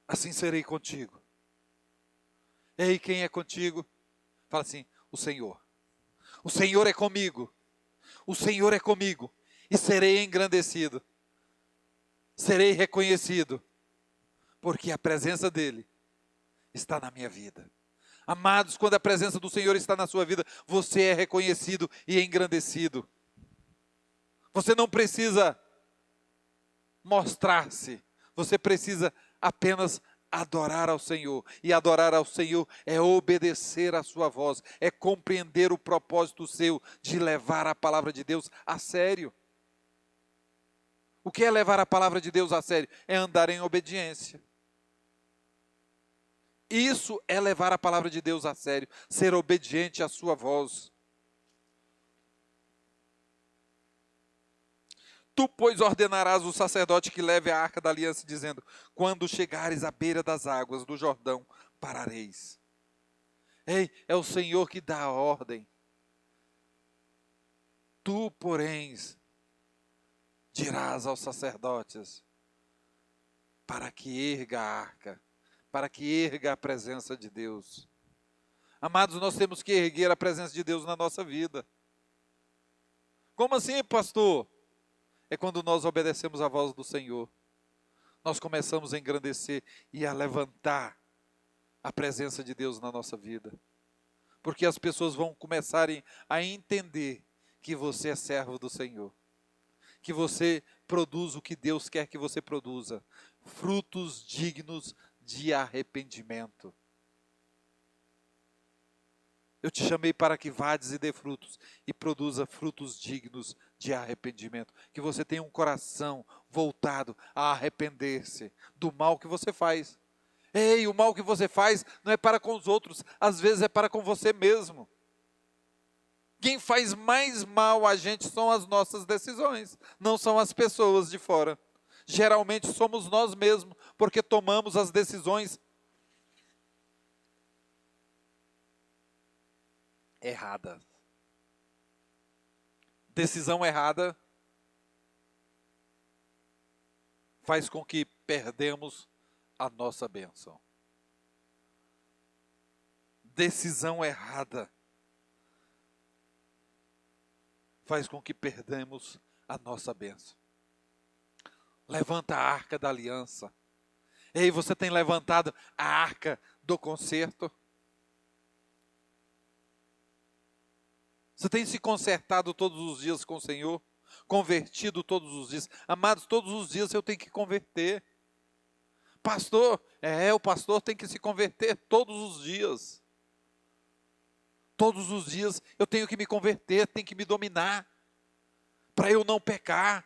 Assim serei contigo. Ei, quem é contigo? Fala assim, o Senhor. O Senhor é comigo. O Senhor é comigo. E serei engrandecido. Serei reconhecido, porque a presença dEle está na minha vida. Amados, quando a presença do Senhor está na sua vida, você é reconhecido e engrandecido. Você não precisa mostrar-se, você precisa apenas adorar ao Senhor. E adorar ao Senhor é obedecer à sua voz, é compreender o propósito seu de levar a palavra de Deus a sério. O que é levar a palavra de Deus a sério? É andar em obediência. Isso é levar a palavra de Deus a sério, ser obediente à sua voz. Tu, pois, ordenarás o sacerdote que leve a arca da aliança, dizendo: quando chegares à beira das águas do Jordão, parareis. Ei, é o Senhor que dá a ordem. Tu, porém, dirás aos sacerdotes, para que erga a arca, para que erga a presença de Deus. Amados, nós temos que erguer a presença de Deus na nossa vida. Como assim, pastor? É quando nós obedecemos a voz do Senhor. Nós começamos a engrandecer e a levantar a presença de Deus na nossa vida. Porque as pessoas vão começarem a entender que você é servo do Senhor. Que você produz o que Deus quer que você produza. Frutos dignos de arrependimento. Eu te chamei para que vades e dê frutos, e produza frutos dignos de arrependimento. Que você tenha um coração voltado a arrepender-se do mal que você faz. Ei, o mal que você faz não é para com os outros, às vezes é para com você mesmo. Quem faz mais mal a gente são as nossas decisões, não são as pessoas de fora. Geralmente somos nós mesmos, porque tomamos as decisões erradas. Decisão errada faz com que perdemos a nossa bênção. Decisão errada faz com que perdemos a nossa bênção. Levanta a arca da aliança. Ei, você tem levantado a arca do concerto? Você tem se consertado todos os dias com o Senhor? Convertido todos os dias? Amados, todos os dias eu tenho que converter. Pastor, o pastor tem que se converter todos os dias. Todos os dias eu tenho que me converter, tenho que me dominar, para eu não pecar.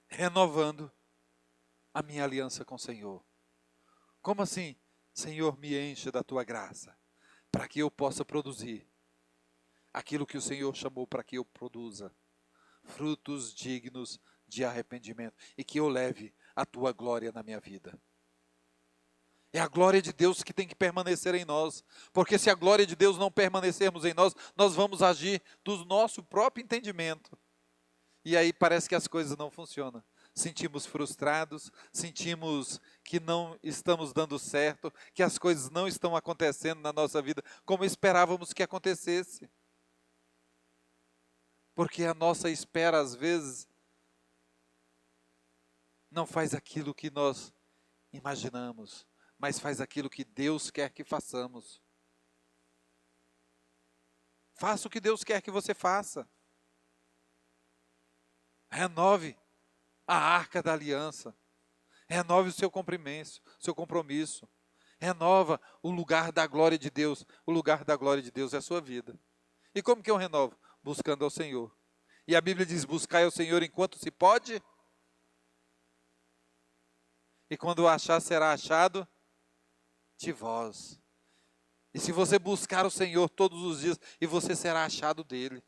Renovando a minha aliança com o Senhor. Como assim? Senhor, me enche da tua graça, para que eu possa produzir aquilo que o Senhor chamou para que eu produza, frutos dignos de arrependimento, e que eu leve a tua glória na minha vida. É a glória de Deus que tem que permanecer em nós, porque se a glória de Deus não permanecermos em nós, nós vamos agir do nosso próprio entendimento, e aí parece que as coisas não funcionam. Sentimos frustrados, sentimos que não estamos dando certo, que as coisas não estão acontecendo na nossa vida como esperávamos que acontecesse. Porque a nossa espera, às vezes, não faz aquilo que nós imaginamos, mas faz aquilo que Deus quer que façamos. Faça o que Deus quer que você faça. Renove a arca da aliança. Renove o seu compromisso. Renova o lugar da glória de Deus. O lugar da glória de Deus é a sua vida. E como que eu renovo? Buscando ao Senhor. E a Bíblia diz: buscai ao Senhor enquanto se pode. E quando o achar, será achado de vós. E se você buscar o Senhor todos os dias, e você será achado dele.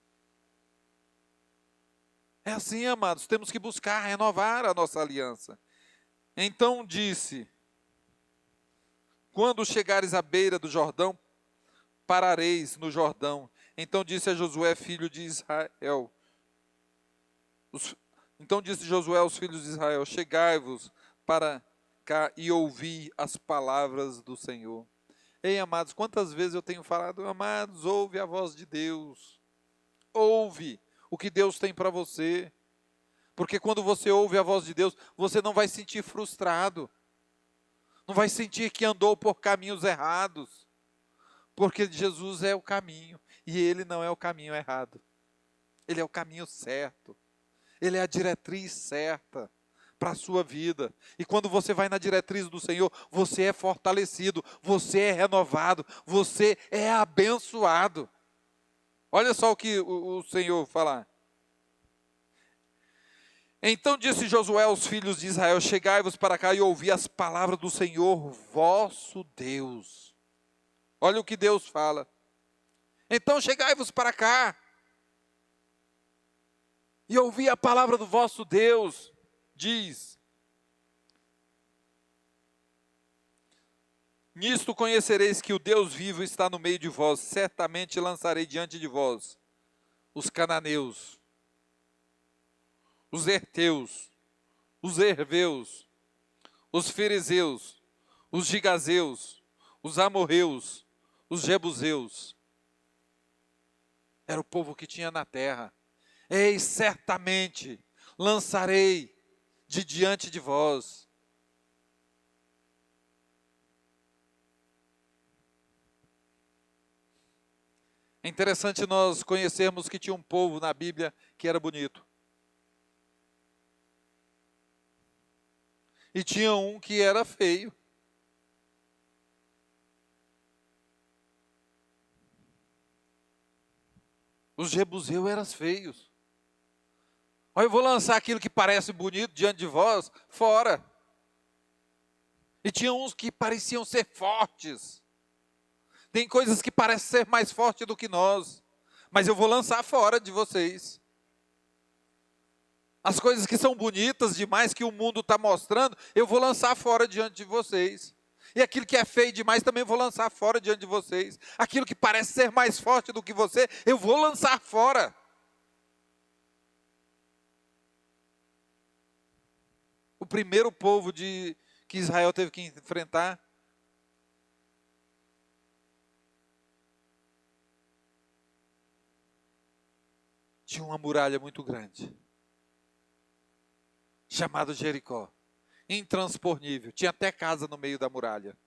É assim, amados, temos que buscar renovar a nossa aliança. Então disse: quando chegares à beira do Jordão, parareis no Jordão. Então disse a Josué, filho de Israel. Então disse Josué aos filhos de Israel: chegai-vos para cá e ouvi as palavras do Senhor. Ei, amados, quantas vezes eu tenho falado: amados, ouve a voz de Deus. Ouve o que Deus tem para você. Porque quando você ouve a voz de Deus, você não vai sentir frustrado. Não vai sentir que andou por caminhos errados. Porque Jesus é o caminho. E Ele não é o caminho errado. Ele é o caminho certo. Ele é a diretriz certa para a sua vida. E quando você vai na diretriz do Senhor, você é fortalecido, você é renovado, você é abençoado. Olha só o que o Senhor fala. Então disse Josué aos filhos de Israel: chegai-vos para cá e ouvi as palavras do Senhor vosso Deus. Olha o que Deus fala. Então chegai-vos para cá e ouvi a palavra do vosso Deus. Diz: nisto conhecereis que o Deus vivo está no meio de vós. Certamente lançarei diante de vós os cananeus, os heteus, os herveus, os fariseus, os gigazeus, os amorreus, os jebuseus. Era o povo que tinha na terra. Eis, certamente lançarei de diante de vós. É interessante nós conhecermos que tinha um povo na Bíblia que era bonito. E tinha um que era feio. Os jebuseus eram feios. Olha, eu vou lançar aquilo que parece bonito diante de vós, fora. E tinha uns que pareciam ser fortes. Tem coisas que parecem ser mais fortes do que nós. Mas eu vou lançar fora de vocês. As coisas que são bonitas demais, que o mundo está mostrando, eu vou lançar fora diante de vocês. E aquilo que é feio demais, também vou lançar fora diante de vocês. Aquilo que parece ser mais forte do que você, eu vou lançar fora. O primeiro povo que Israel teve que enfrentar tinha uma muralha muito grande, chamada Jericó, intransponível, tinha até casa no meio da muralha.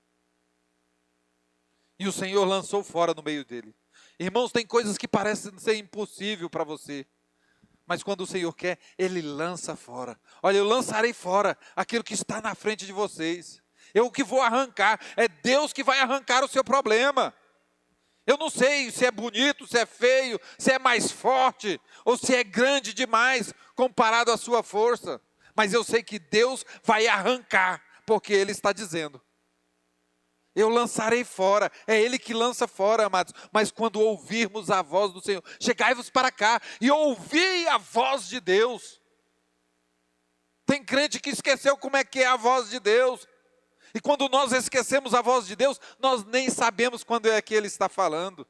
E o Senhor lançou fora no meio dele. Irmãos, tem coisas que parecem ser impossível para você, mas quando o Senhor quer, Ele lança fora. Olha, eu lançarei fora aquilo que está na frente de vocês. Eu que vou arrancar, é Deus que vai arrancar o seu problema. Eu não sei se é bonito, se é feio, se é mais forte, ou se é grande demais comparado à sua força. Mas eu sei que Deus vai arrancar, porque Ele está dizendo. Eu lançarei fora, é Ele que lança fora, amados. Mas quando ouvirmos a voz do Senhor, chegai-vos para cá e ouvi a voz de Deus. Tem crente que esqueceu como é que é a voz de Deus. E quando nós esquecemos a voz de Deus, nós nem sabemos quando é que Ele está falando.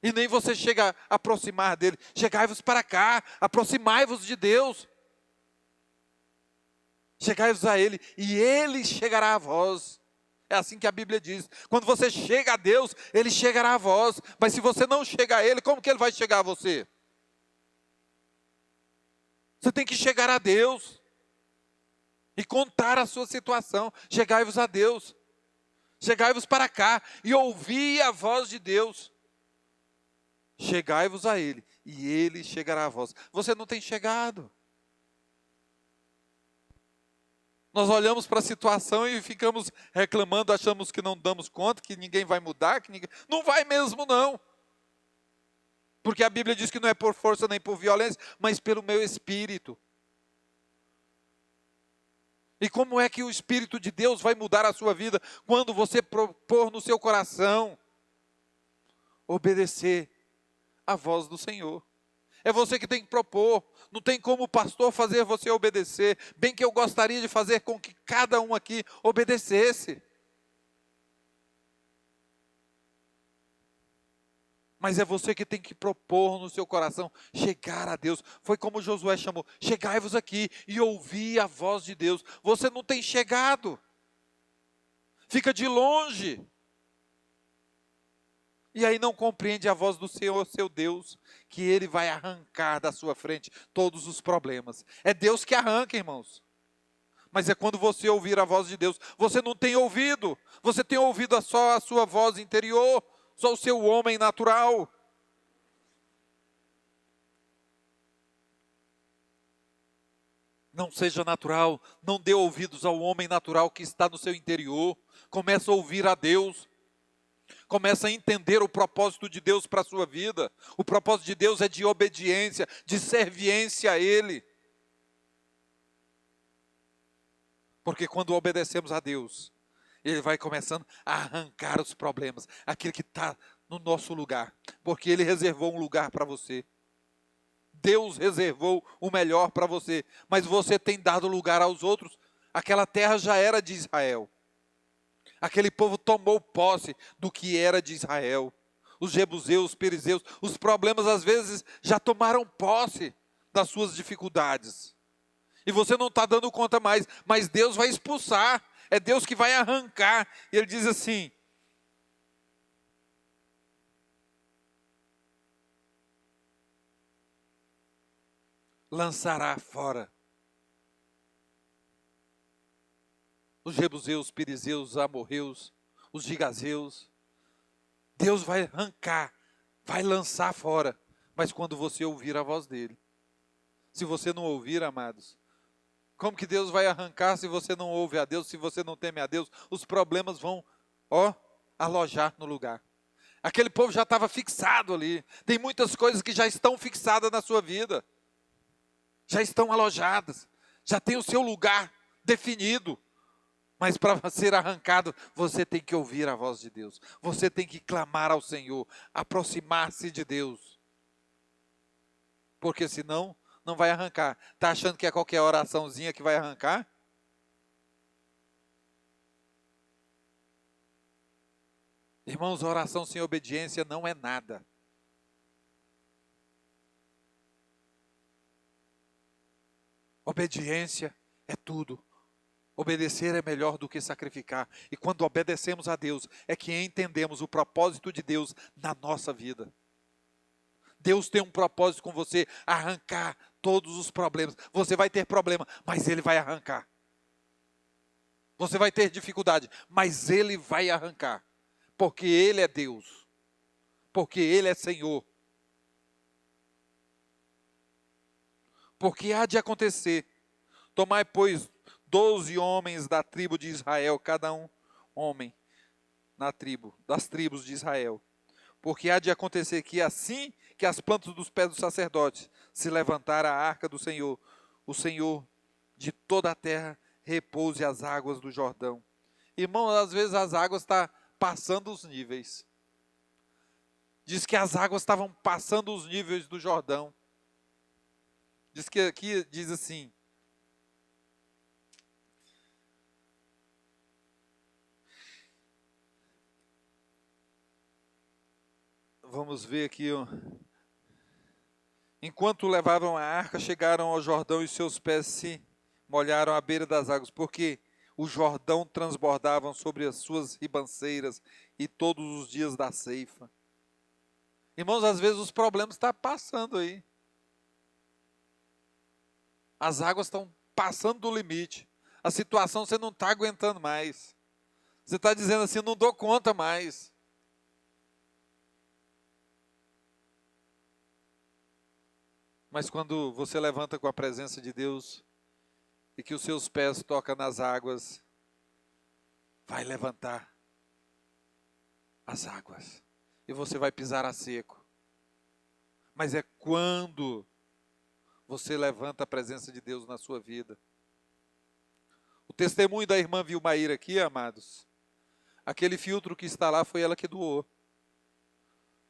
E nem você chega a aproximar dEle. Chegai-vos para cá, aproximai-vos de Deus. Chegai-vos a Ele, e Ele chegará a vós. É assim que a Bíblia diz. Quando você chega a Deus, Ele chegará a vós. Mas se você não chega a Ele, como que Ele vai chegar a você? Você tem que chegar a Deus e contar a sua situação. Chegai-vos a Deus. Chegai-vos para cá e ouvi a voz de Deus. Chegai-vos a Ele, e Ele chegará a vós. Você não tem chegado. Nós olhamos para a situação e ficamos reclamando, achamos que não damos conta, que ninguém vai mudar, que ninguém... Não vai mesmo, não. Porque a Bíblia diz que não é por força nem por violência, mas pelo meu Espírito. E como é que o Espírito de Deus vai mudar a sua vida? Quando você propor no seu coração obedecer a voz do Senhor. É você que tem que propor. Não tem como o pastor fazer você obedecer. Bem que eu gostaria de fazer com que cada um aqui obedecesse. Mas é você que tem que propor no seu coração chegar a Deus. Foi como Josué chamou: chegai-vos aqui e ouvi a voz de Deus. Você não tem chegado. Fica de longe. E aí não compreende a voz do Senhor, seu Deus, que Ele vai arrancar da sua frente todos os problemas. É Deus que arranca, irmãos. Mas é quando você ouvir a voz de Deus. Você não tem ouvido. Você tem ouvido só a sua voz interior, só o seu homem natural. Não seja natural, não dê ouvidos ao homem natural que está no seu interior. Comece a ouvir a Deus. Comece a entender o propósito de Deus para a sua vida. O propósito de Deus é de obediência, de serviência a Ele. Porque quando obedecemos a Deus, Ele vai começando a arrancar os problemas, aquilo que está no nosso lugar. Porque Ele reservou um lugar para você. Deus reservou o melhor para você, mas você tem dado lugar aos outros. Aquela terra já era de Israel. Aquele povo tomou posse do que era de Israel. Os jebuseus, os perizeus, os problemas às vezes já tomaram posse das suas dificuldades. E você não está dando conta mais, mas Deus vai expulsar. É Deus que vai arrancar. E Ele diz assim: lançará fora os jebuseus, os perizeus, os amorreus, os gigazeus. Deus vai arrancar, vai lançar fora, mas quando você ouvir a voz dele. Se você não ouvir, amados, como que Deus vai arrancar se você não ouve a Deus, se você não teme a Deus? Os problemas vão, alojar no lugar. Aquele povo já estava fixado ali. Tem muitas coisas que já estão fixadas na sua vida. Já estão alojadas, já tem o seu lugar definido. Mas para ser arrancado, você tem que ouvir a voz de Deus. Você tem que clamar ao Senhor, aproximar-se de Deus. Porque senão, não vai arrancar. Está achando que é qualquer oraçãozinha que vai arrancar? Irmãos, oração sem obediência não é nada. Obediência é tudo. Obedecer é melhor do que sacrificar. E quando obedecemos a Deus, é que entendemos o propósito de Deus na nossa vida. Deus tem um propósito com você, arrancar todos os problemas. Você vai ter problema, mas Ele vai arrancar. Você vai ter dificuldade, mas Ele vai arrancar. Porque Ele é Deus. Porque Ele é Senhor. Porque há de acontecer, tomai, pois, 12 homens da tribo de Israel, cada um homem na tribo, das tribos de Israel. Porque há de acontecer que assim que as plantas dos pés dos sacerdotes se levantar a arca do Senhor, o Senhor de toda a terra repouse as águas do Jordão. Irmão, às vezes as águas estão passando os níveis. Diz que as águas estavam passando os níveis do Jordão. Diz que aqui diz assim: vamos ver aqui, enquanto levavam a arca, chegaram ao Jordão e seus pés se molharam à beira das águas, porque o Jordão transbordava sobre as suas ribanceiras e todos os dias da ceifa. Irmãos, às vezes os problemas estão passando aí. As águas estão passando do limite. A situação você não está aguentando mais. Você está dizendo assim, não dou conta mais. Mas quando você levanta com a presença de Deus e que os seus pés tocam nas águas, vai levantar as águas e você vai pisar a seco. Mas é quando você levanta a presença de Deus na sua vida. O testemunho da irmã Vilmaíra aqui, amados, aquele filtro que está lá foi ela que doou.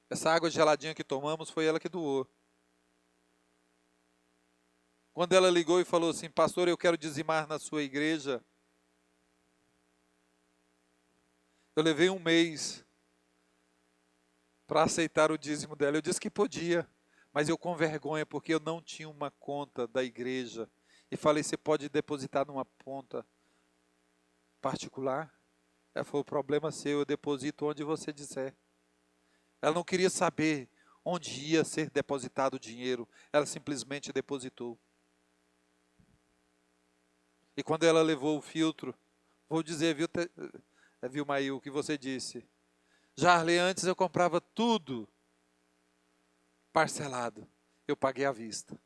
Essa água geladinha que tomamos foi ela que doou. Quando ela ligou e falou assim, pastor, eu quero dizimar na sua igreja. Eu levei um mês para aceitar o dízimo dela. Eu disse que podia, mas eu com vergonha, porque eu não tinha uma conta da igreja. E falei, você pode depositar numa conta particular? Ela falou, o problema é seu, eu deposito onde você disser. Ela não queria saber onde ia ser depositado o dinheiro. Ela simplesmente depositou. E quando ela levou o filtro, vou dizer, viu, Maí, o que você disse. Jarley, antes eu comprava tudo parcelado. Eu paguei à vista.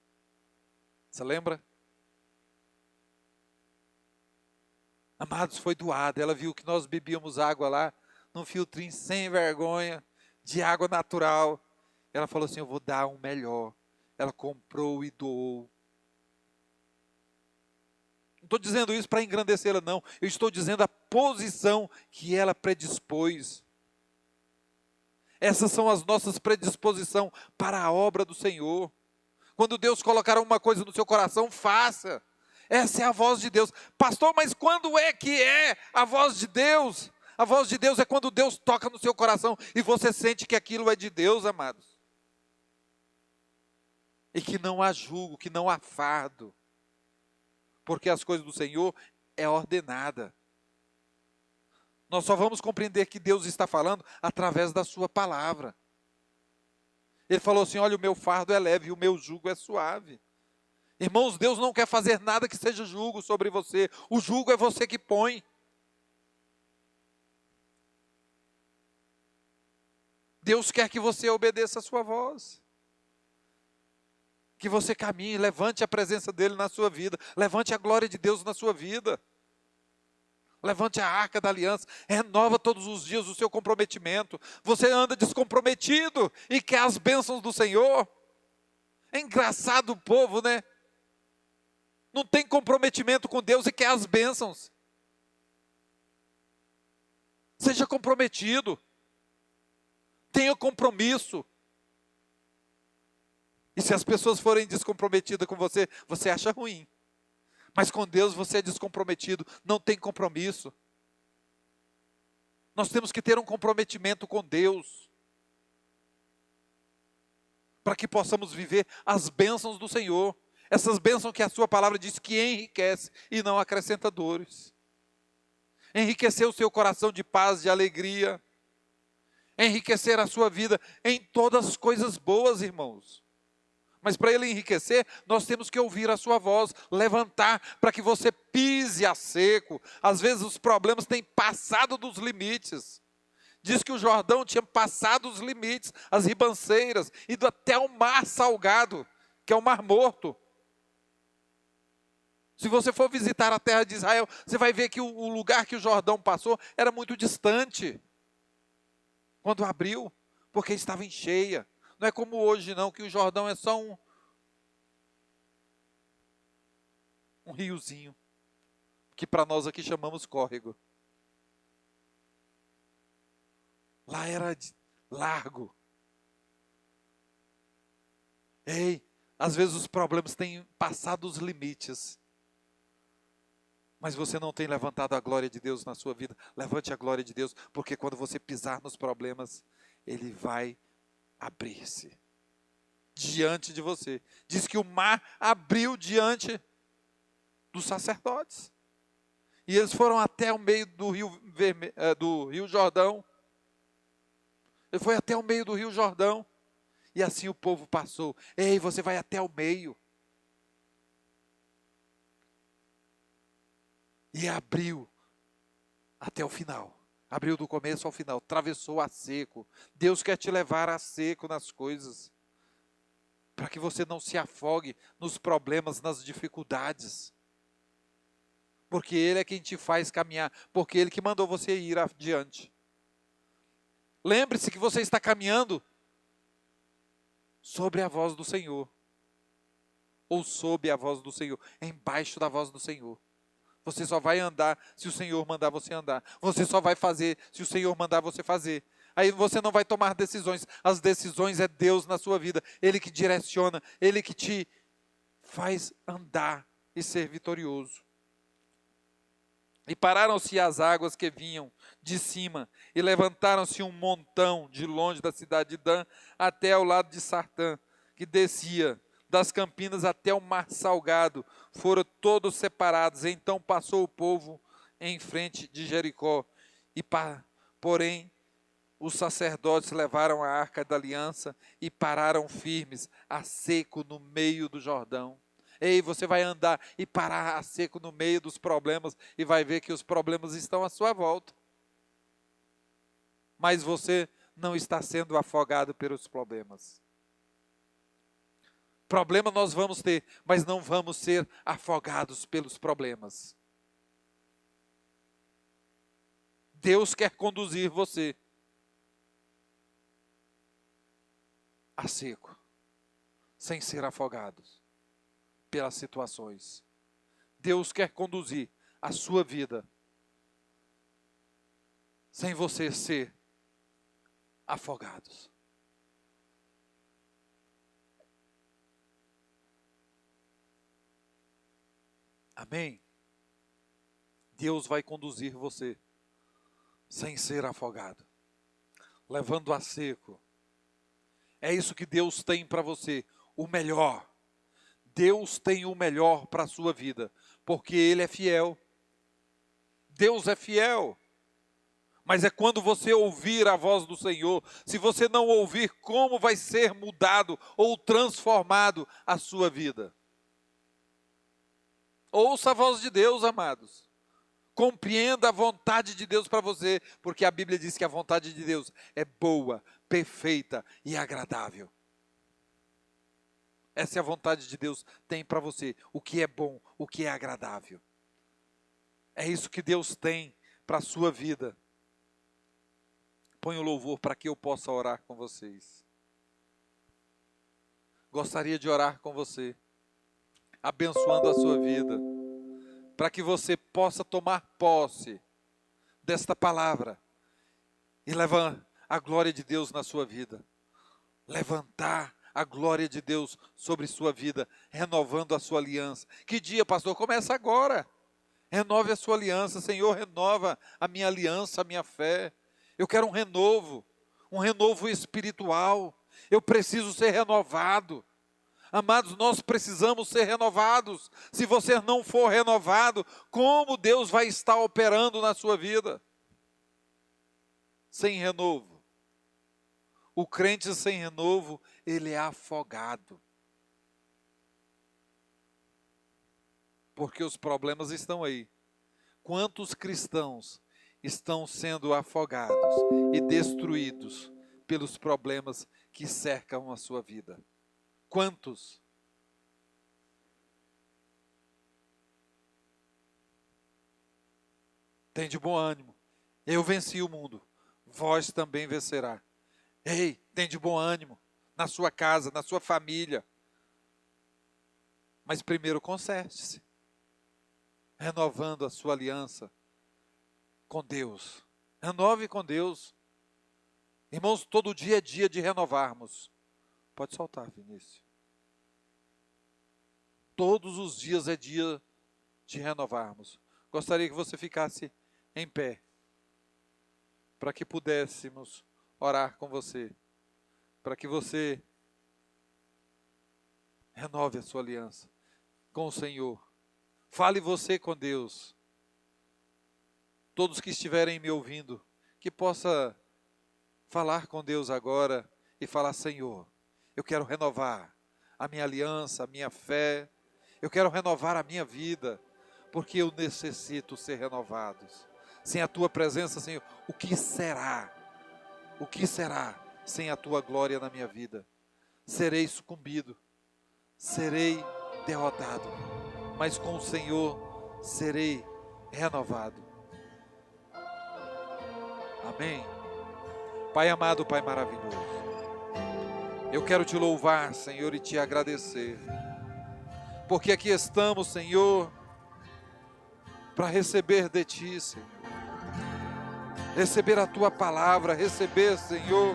Você lembra? Amados, foi doado. Ela viu que nós bebíamos água lá, num filtrinho sem vergonha, de água natural. Ela falou assim, eu vou dar um melhor. Ela comprou e doou. Não estou dizendo isso para engrandecê-la, não. Eu estou dizendo a posição que ela predispôs. Essas são as nossas predisposições para a obra do Senhor. Quando Deus colocar uma coisa no seu coração, faça. Essa é a voz de Deus. Pastor, mas quando é que é a voz de Deus? A voz de Deus é quando Deus toca no seu coração e você sente que aquilo é de Deus, amados. E que não há jugo, que não há fardo. Porque as coisas do Senhor é ordenada. Nós só vamos compreender que Deus está falando através da sua palavra. Ele falou assim, olha, o meu fardo é leve e o meu jugo é suave. Irmãos, Deus não quer fazer nada que seja jugo sobre você. O jugo é você que põe. Deus quer que você obedeça a sua voz. Que você caminhe, levante a presença dEle na sua vida. Levante a glória de Deus na sua vida. Levante a arca da aliança. Renova todos os dias o seu comprometimento. Você anda descomprometido e quer as bênçãos do Senhor. É engraçado o povo, né? Não tem comprometimento com Deus e quer as bênçãos. Seja comprometido. Tenha compromisso. E se as pessoas forem descomprometidas com você, você acha ruim. Mas com Deus você é descomprometido, não tem compromisso. Nós temos que ter um comprometimento com Deus. Para que possamos viver as bênçãos do Senhor. Essas bênçãos que a sua palavra diz que enriquece e não acrescenta dores. Enriquecer o seu coração de paz, de alegria. Enriquecer a sua vida em todas as coisas boas, irmãos. Mas para ele enriquecer, nós temos que ouvir a sua voz, levantar para que você pise a seco. Às vezes os problemas têm passado dos limites. Diz que o Jordão tinha passado os limites, as ribanceiras, ido até o mar salgado, que é o Mar Morto. Se você for visitar a terra de Israel, você vai ver que o lugar que o Jordão passou era muito distante. Quando abriu, porque estava em cheia. Não é como hoje não, que o Jordão é só um riozinho, que para nós aqui chamamos córrego. Lá era largo. Ei, às vezes os problemas têm passado os limites. Mas você não tem levantado a glória de Deus na sua vida. Levante a glória de Deus, porque quando você pisar nos problemas, Ele vai abrir-se diante de você. Diz que o mar abriu diante dos sacerdotes. E eles foram até o meio do rio Jordão. Ele foi até o meio do rio Jordão. E assim o povo passou. Ei, você vai até o meio. E abriu até o final. Abriu do começo ao final. Atravessou a seco. Deus quer te levar a seco nas coisas. Para que você não se afogue nos problemas, nas dificuldades. Porque Ele é quem te faz caminhar. Porque Ele que mandou você ir adiante. Lembre-se que você está caminhando sobre a voz do Senhor. Ou sob a voz do Senhor. Embaixo da voz do Senhor. Você só vai andar se o Senhor mandar você andar. Você só vai fazer se o Senhor mandar você fazer. Aí você não vai tomar decisões. As decisões é Deus na sua vida. Ele que direciona. Ele que te faz andar e ser vitorioso. E pararam-se as águas que vinham de cima. E levantaram-se um montão de longe da cidade de Dan até ao lado de Sartã, que descia das campinas até o mar salgado, foram todos separados. Então passou o povo em frente de Jericó. Porém, os sacerdotes levaram a arca da aliança e pararam firmes, a seco no meio do Jordão. Ei, você vai andar e parar a seco no meio dos problemas e vai ver que os problemas estão à sua volta. Mas você não está sendo afogado pelos problemas. Problema nós vamos ter, mas não vamos ser afogados pelos problemas. Deus quer conduzir você a seco, sem ser afogados pelas situações. Deus quer conduzir a sua vida sem você ser afogados. Amém? Deus vai conduzir você sem ser afogado, levando a seco. É isso que Deus tem para você, o melhor. Deus tem o melhor para a sua vida, porque Ele é fiel. Deus é fiel. Mas é quando você ouvir a voz do Senhor. Se você não ouvir, como vai ser mudado ou transformado a sua vida? Ouça a voz de Deus, amados. Compreenda a vontade de Deus para você, porque a Bíblia diz que a vontade de Deus é boa, perfeita e agradável. Essa é a vontade de Deus tem para você, o que é bom, o que é agradável. É isso que Deus tem para a sua vida. Põe o louvor para que eu possa orar com vocês. Gostaria de orar com você, abençoando a sua vida, para que você possa tomar posse desta palavra e levar a glória de Deus na sua vida. Levantar a glória de Deus sobre sua vida, renovando a sua aliança. Que dia, pastor? Começa agora. Renove a sua aliança. Senhor, renova a minha aliança, a minha fé. Eu quero um renovo espiritual. Eu preciso ser renovado. Amados, nós precisamos ser renovados. Se você não for renovado, como Deus vai estar operando na sua vida? Sem renovo. O crente sem renovo, ele é afogado. Porque os problemas estão aí. Quantos cristãos estão sendo afogados e destruídos pelos problemas que cercam a sua vida? Quantos? Tem de bom ânimo. Eu venci o mundo. Vós também vencerá. Ei, tem de bom ânimo. Na sua casa, na sua família. Mas primeiro conserte-se. Renovando a sua aliança com Deus. Renove com Deus. Irmãos, todo dia é dia de renovarmos. Pode soltar, Vinícius. Todos os dias é dia de renovarmos. Gostaria que você ficasse em pé, para que pudéssemos orar com você, para que você renove a sua aliança com o Senhor. Fale você com Deus. Todos que estiverem me ouvindo, que possa falar com Deus agora e falar: Senhor, eu quero renovar a minha aliança, a minha fé. Eu quero renovar a minha vida, porque eu necessito ser renovado. Sem a Tua presença, Senhor, o que será? O que será sem a Tua glória na minha vida? Serei sucumbido, serei derrotado, mas com o Senhor serei renovado. Amém? Pai amado, Pai maravilhoso, eu quero Te louvar, Senhor, e Te agradecer, porque aqui estamos, Senhor, para receber de Ti, Senhor, receber a Tua palavra, receber, Senhor,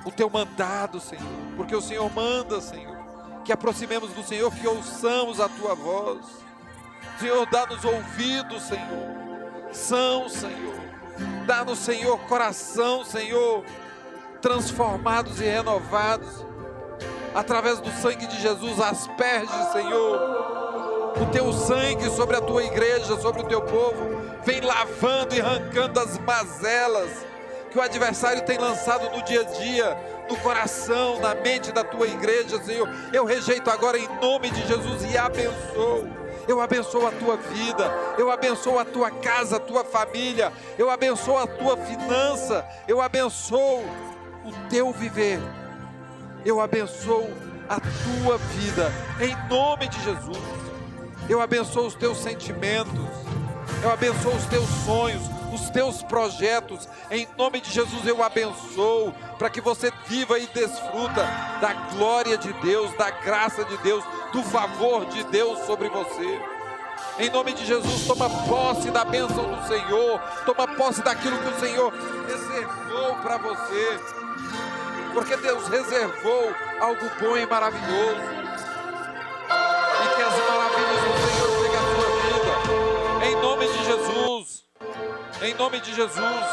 o Teu mandado, Senhor, porque o Senhor manda, Senhor, que aproximemos do Senhor, que ouçamos a Tua voz. Senhor, dá-nos ouvidos, Senhor, Senhor, dá-nos, Senhor, coração, Senhor, transformados e renovados, através do sangue de Jesus. Asperge, Senhor, o Teu sangue sobre a Tua igreja, sobre o Teu povo. Vem lavando e arrancando as mazelas, que o adversário tem lançado no dia a dia, no coração, na mente da tua igreja, Senhor, eu rejeito agora em nome de Jesus e abençoo. Eu abençoo a tua vida, eu abençoo a tua casa, a tua família, eu abençoo a tua finança, eu abençoo o teu viver, eu abençoo a tua vida, em nome de Jesus. Eu abençoo os teus sentimentos, eu abençoo os teus sonhos, os teus projetos, em nome de Jesus eu abençoo, para que você viva e desfruta da glória de Deus, da graça de Deus, do favor de Deus sobre você. Em nome de Jesus, toma posse da bênção do Senhor, toma posse daquilo que o Senhor reservou para você, porque Deus reservou algo bom e maravilhoso, e que as maravilhas do Senhor cheguem à sua vida, em nome de Jesus. Em nome de Jesus,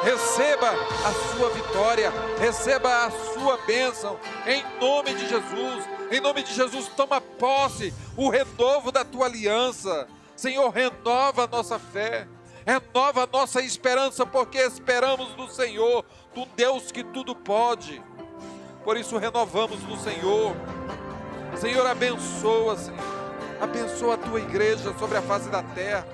receba a sua vitória, receba a sua bênção, em nome de Jesus. Em nome de Jesus, toma posse, o renovo da tua aliança. Senhor, renova a nossa fé, renova a nossa esperança, porque esperamos no Senhor, do Deus que tudo pode. Por isso renovamos no Senhor. Senhor, abençoa, Senhor. Abençoa a tua igreja sobre a face da terra.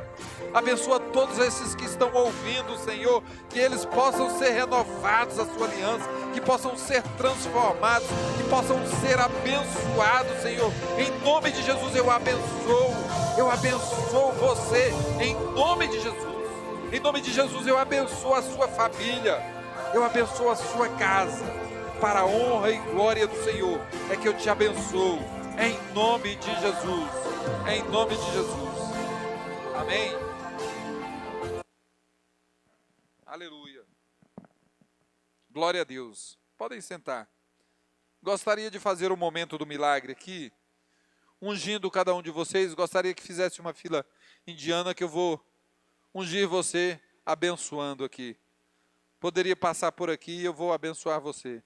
Abençoa todos esses que estão ouvindo, Senhor, que eles possam ser renovados a sua aliança, que possam ser transformados, que possam ser abençoados, Senhor. Em nome de Jesus eu abençoo você, em nome de Jesus. Em nome de Jesus eu abençoo a sua família, eu abençoo a sua casa, para a honra e glória do Senhor, é que eu te abençoo, em nome de Jesus, em nome de Jesus. Amém. Aleluia. Glória a Deus. Podem sentar. Gostaria de fazer o momento do milagre aqui, ungindo cada um de vocês. Gostaria que fizesse uma fila indiana, que eu vou ungir você, abençoando aqui. Poderia passar por aqui e eu vou abençoar você.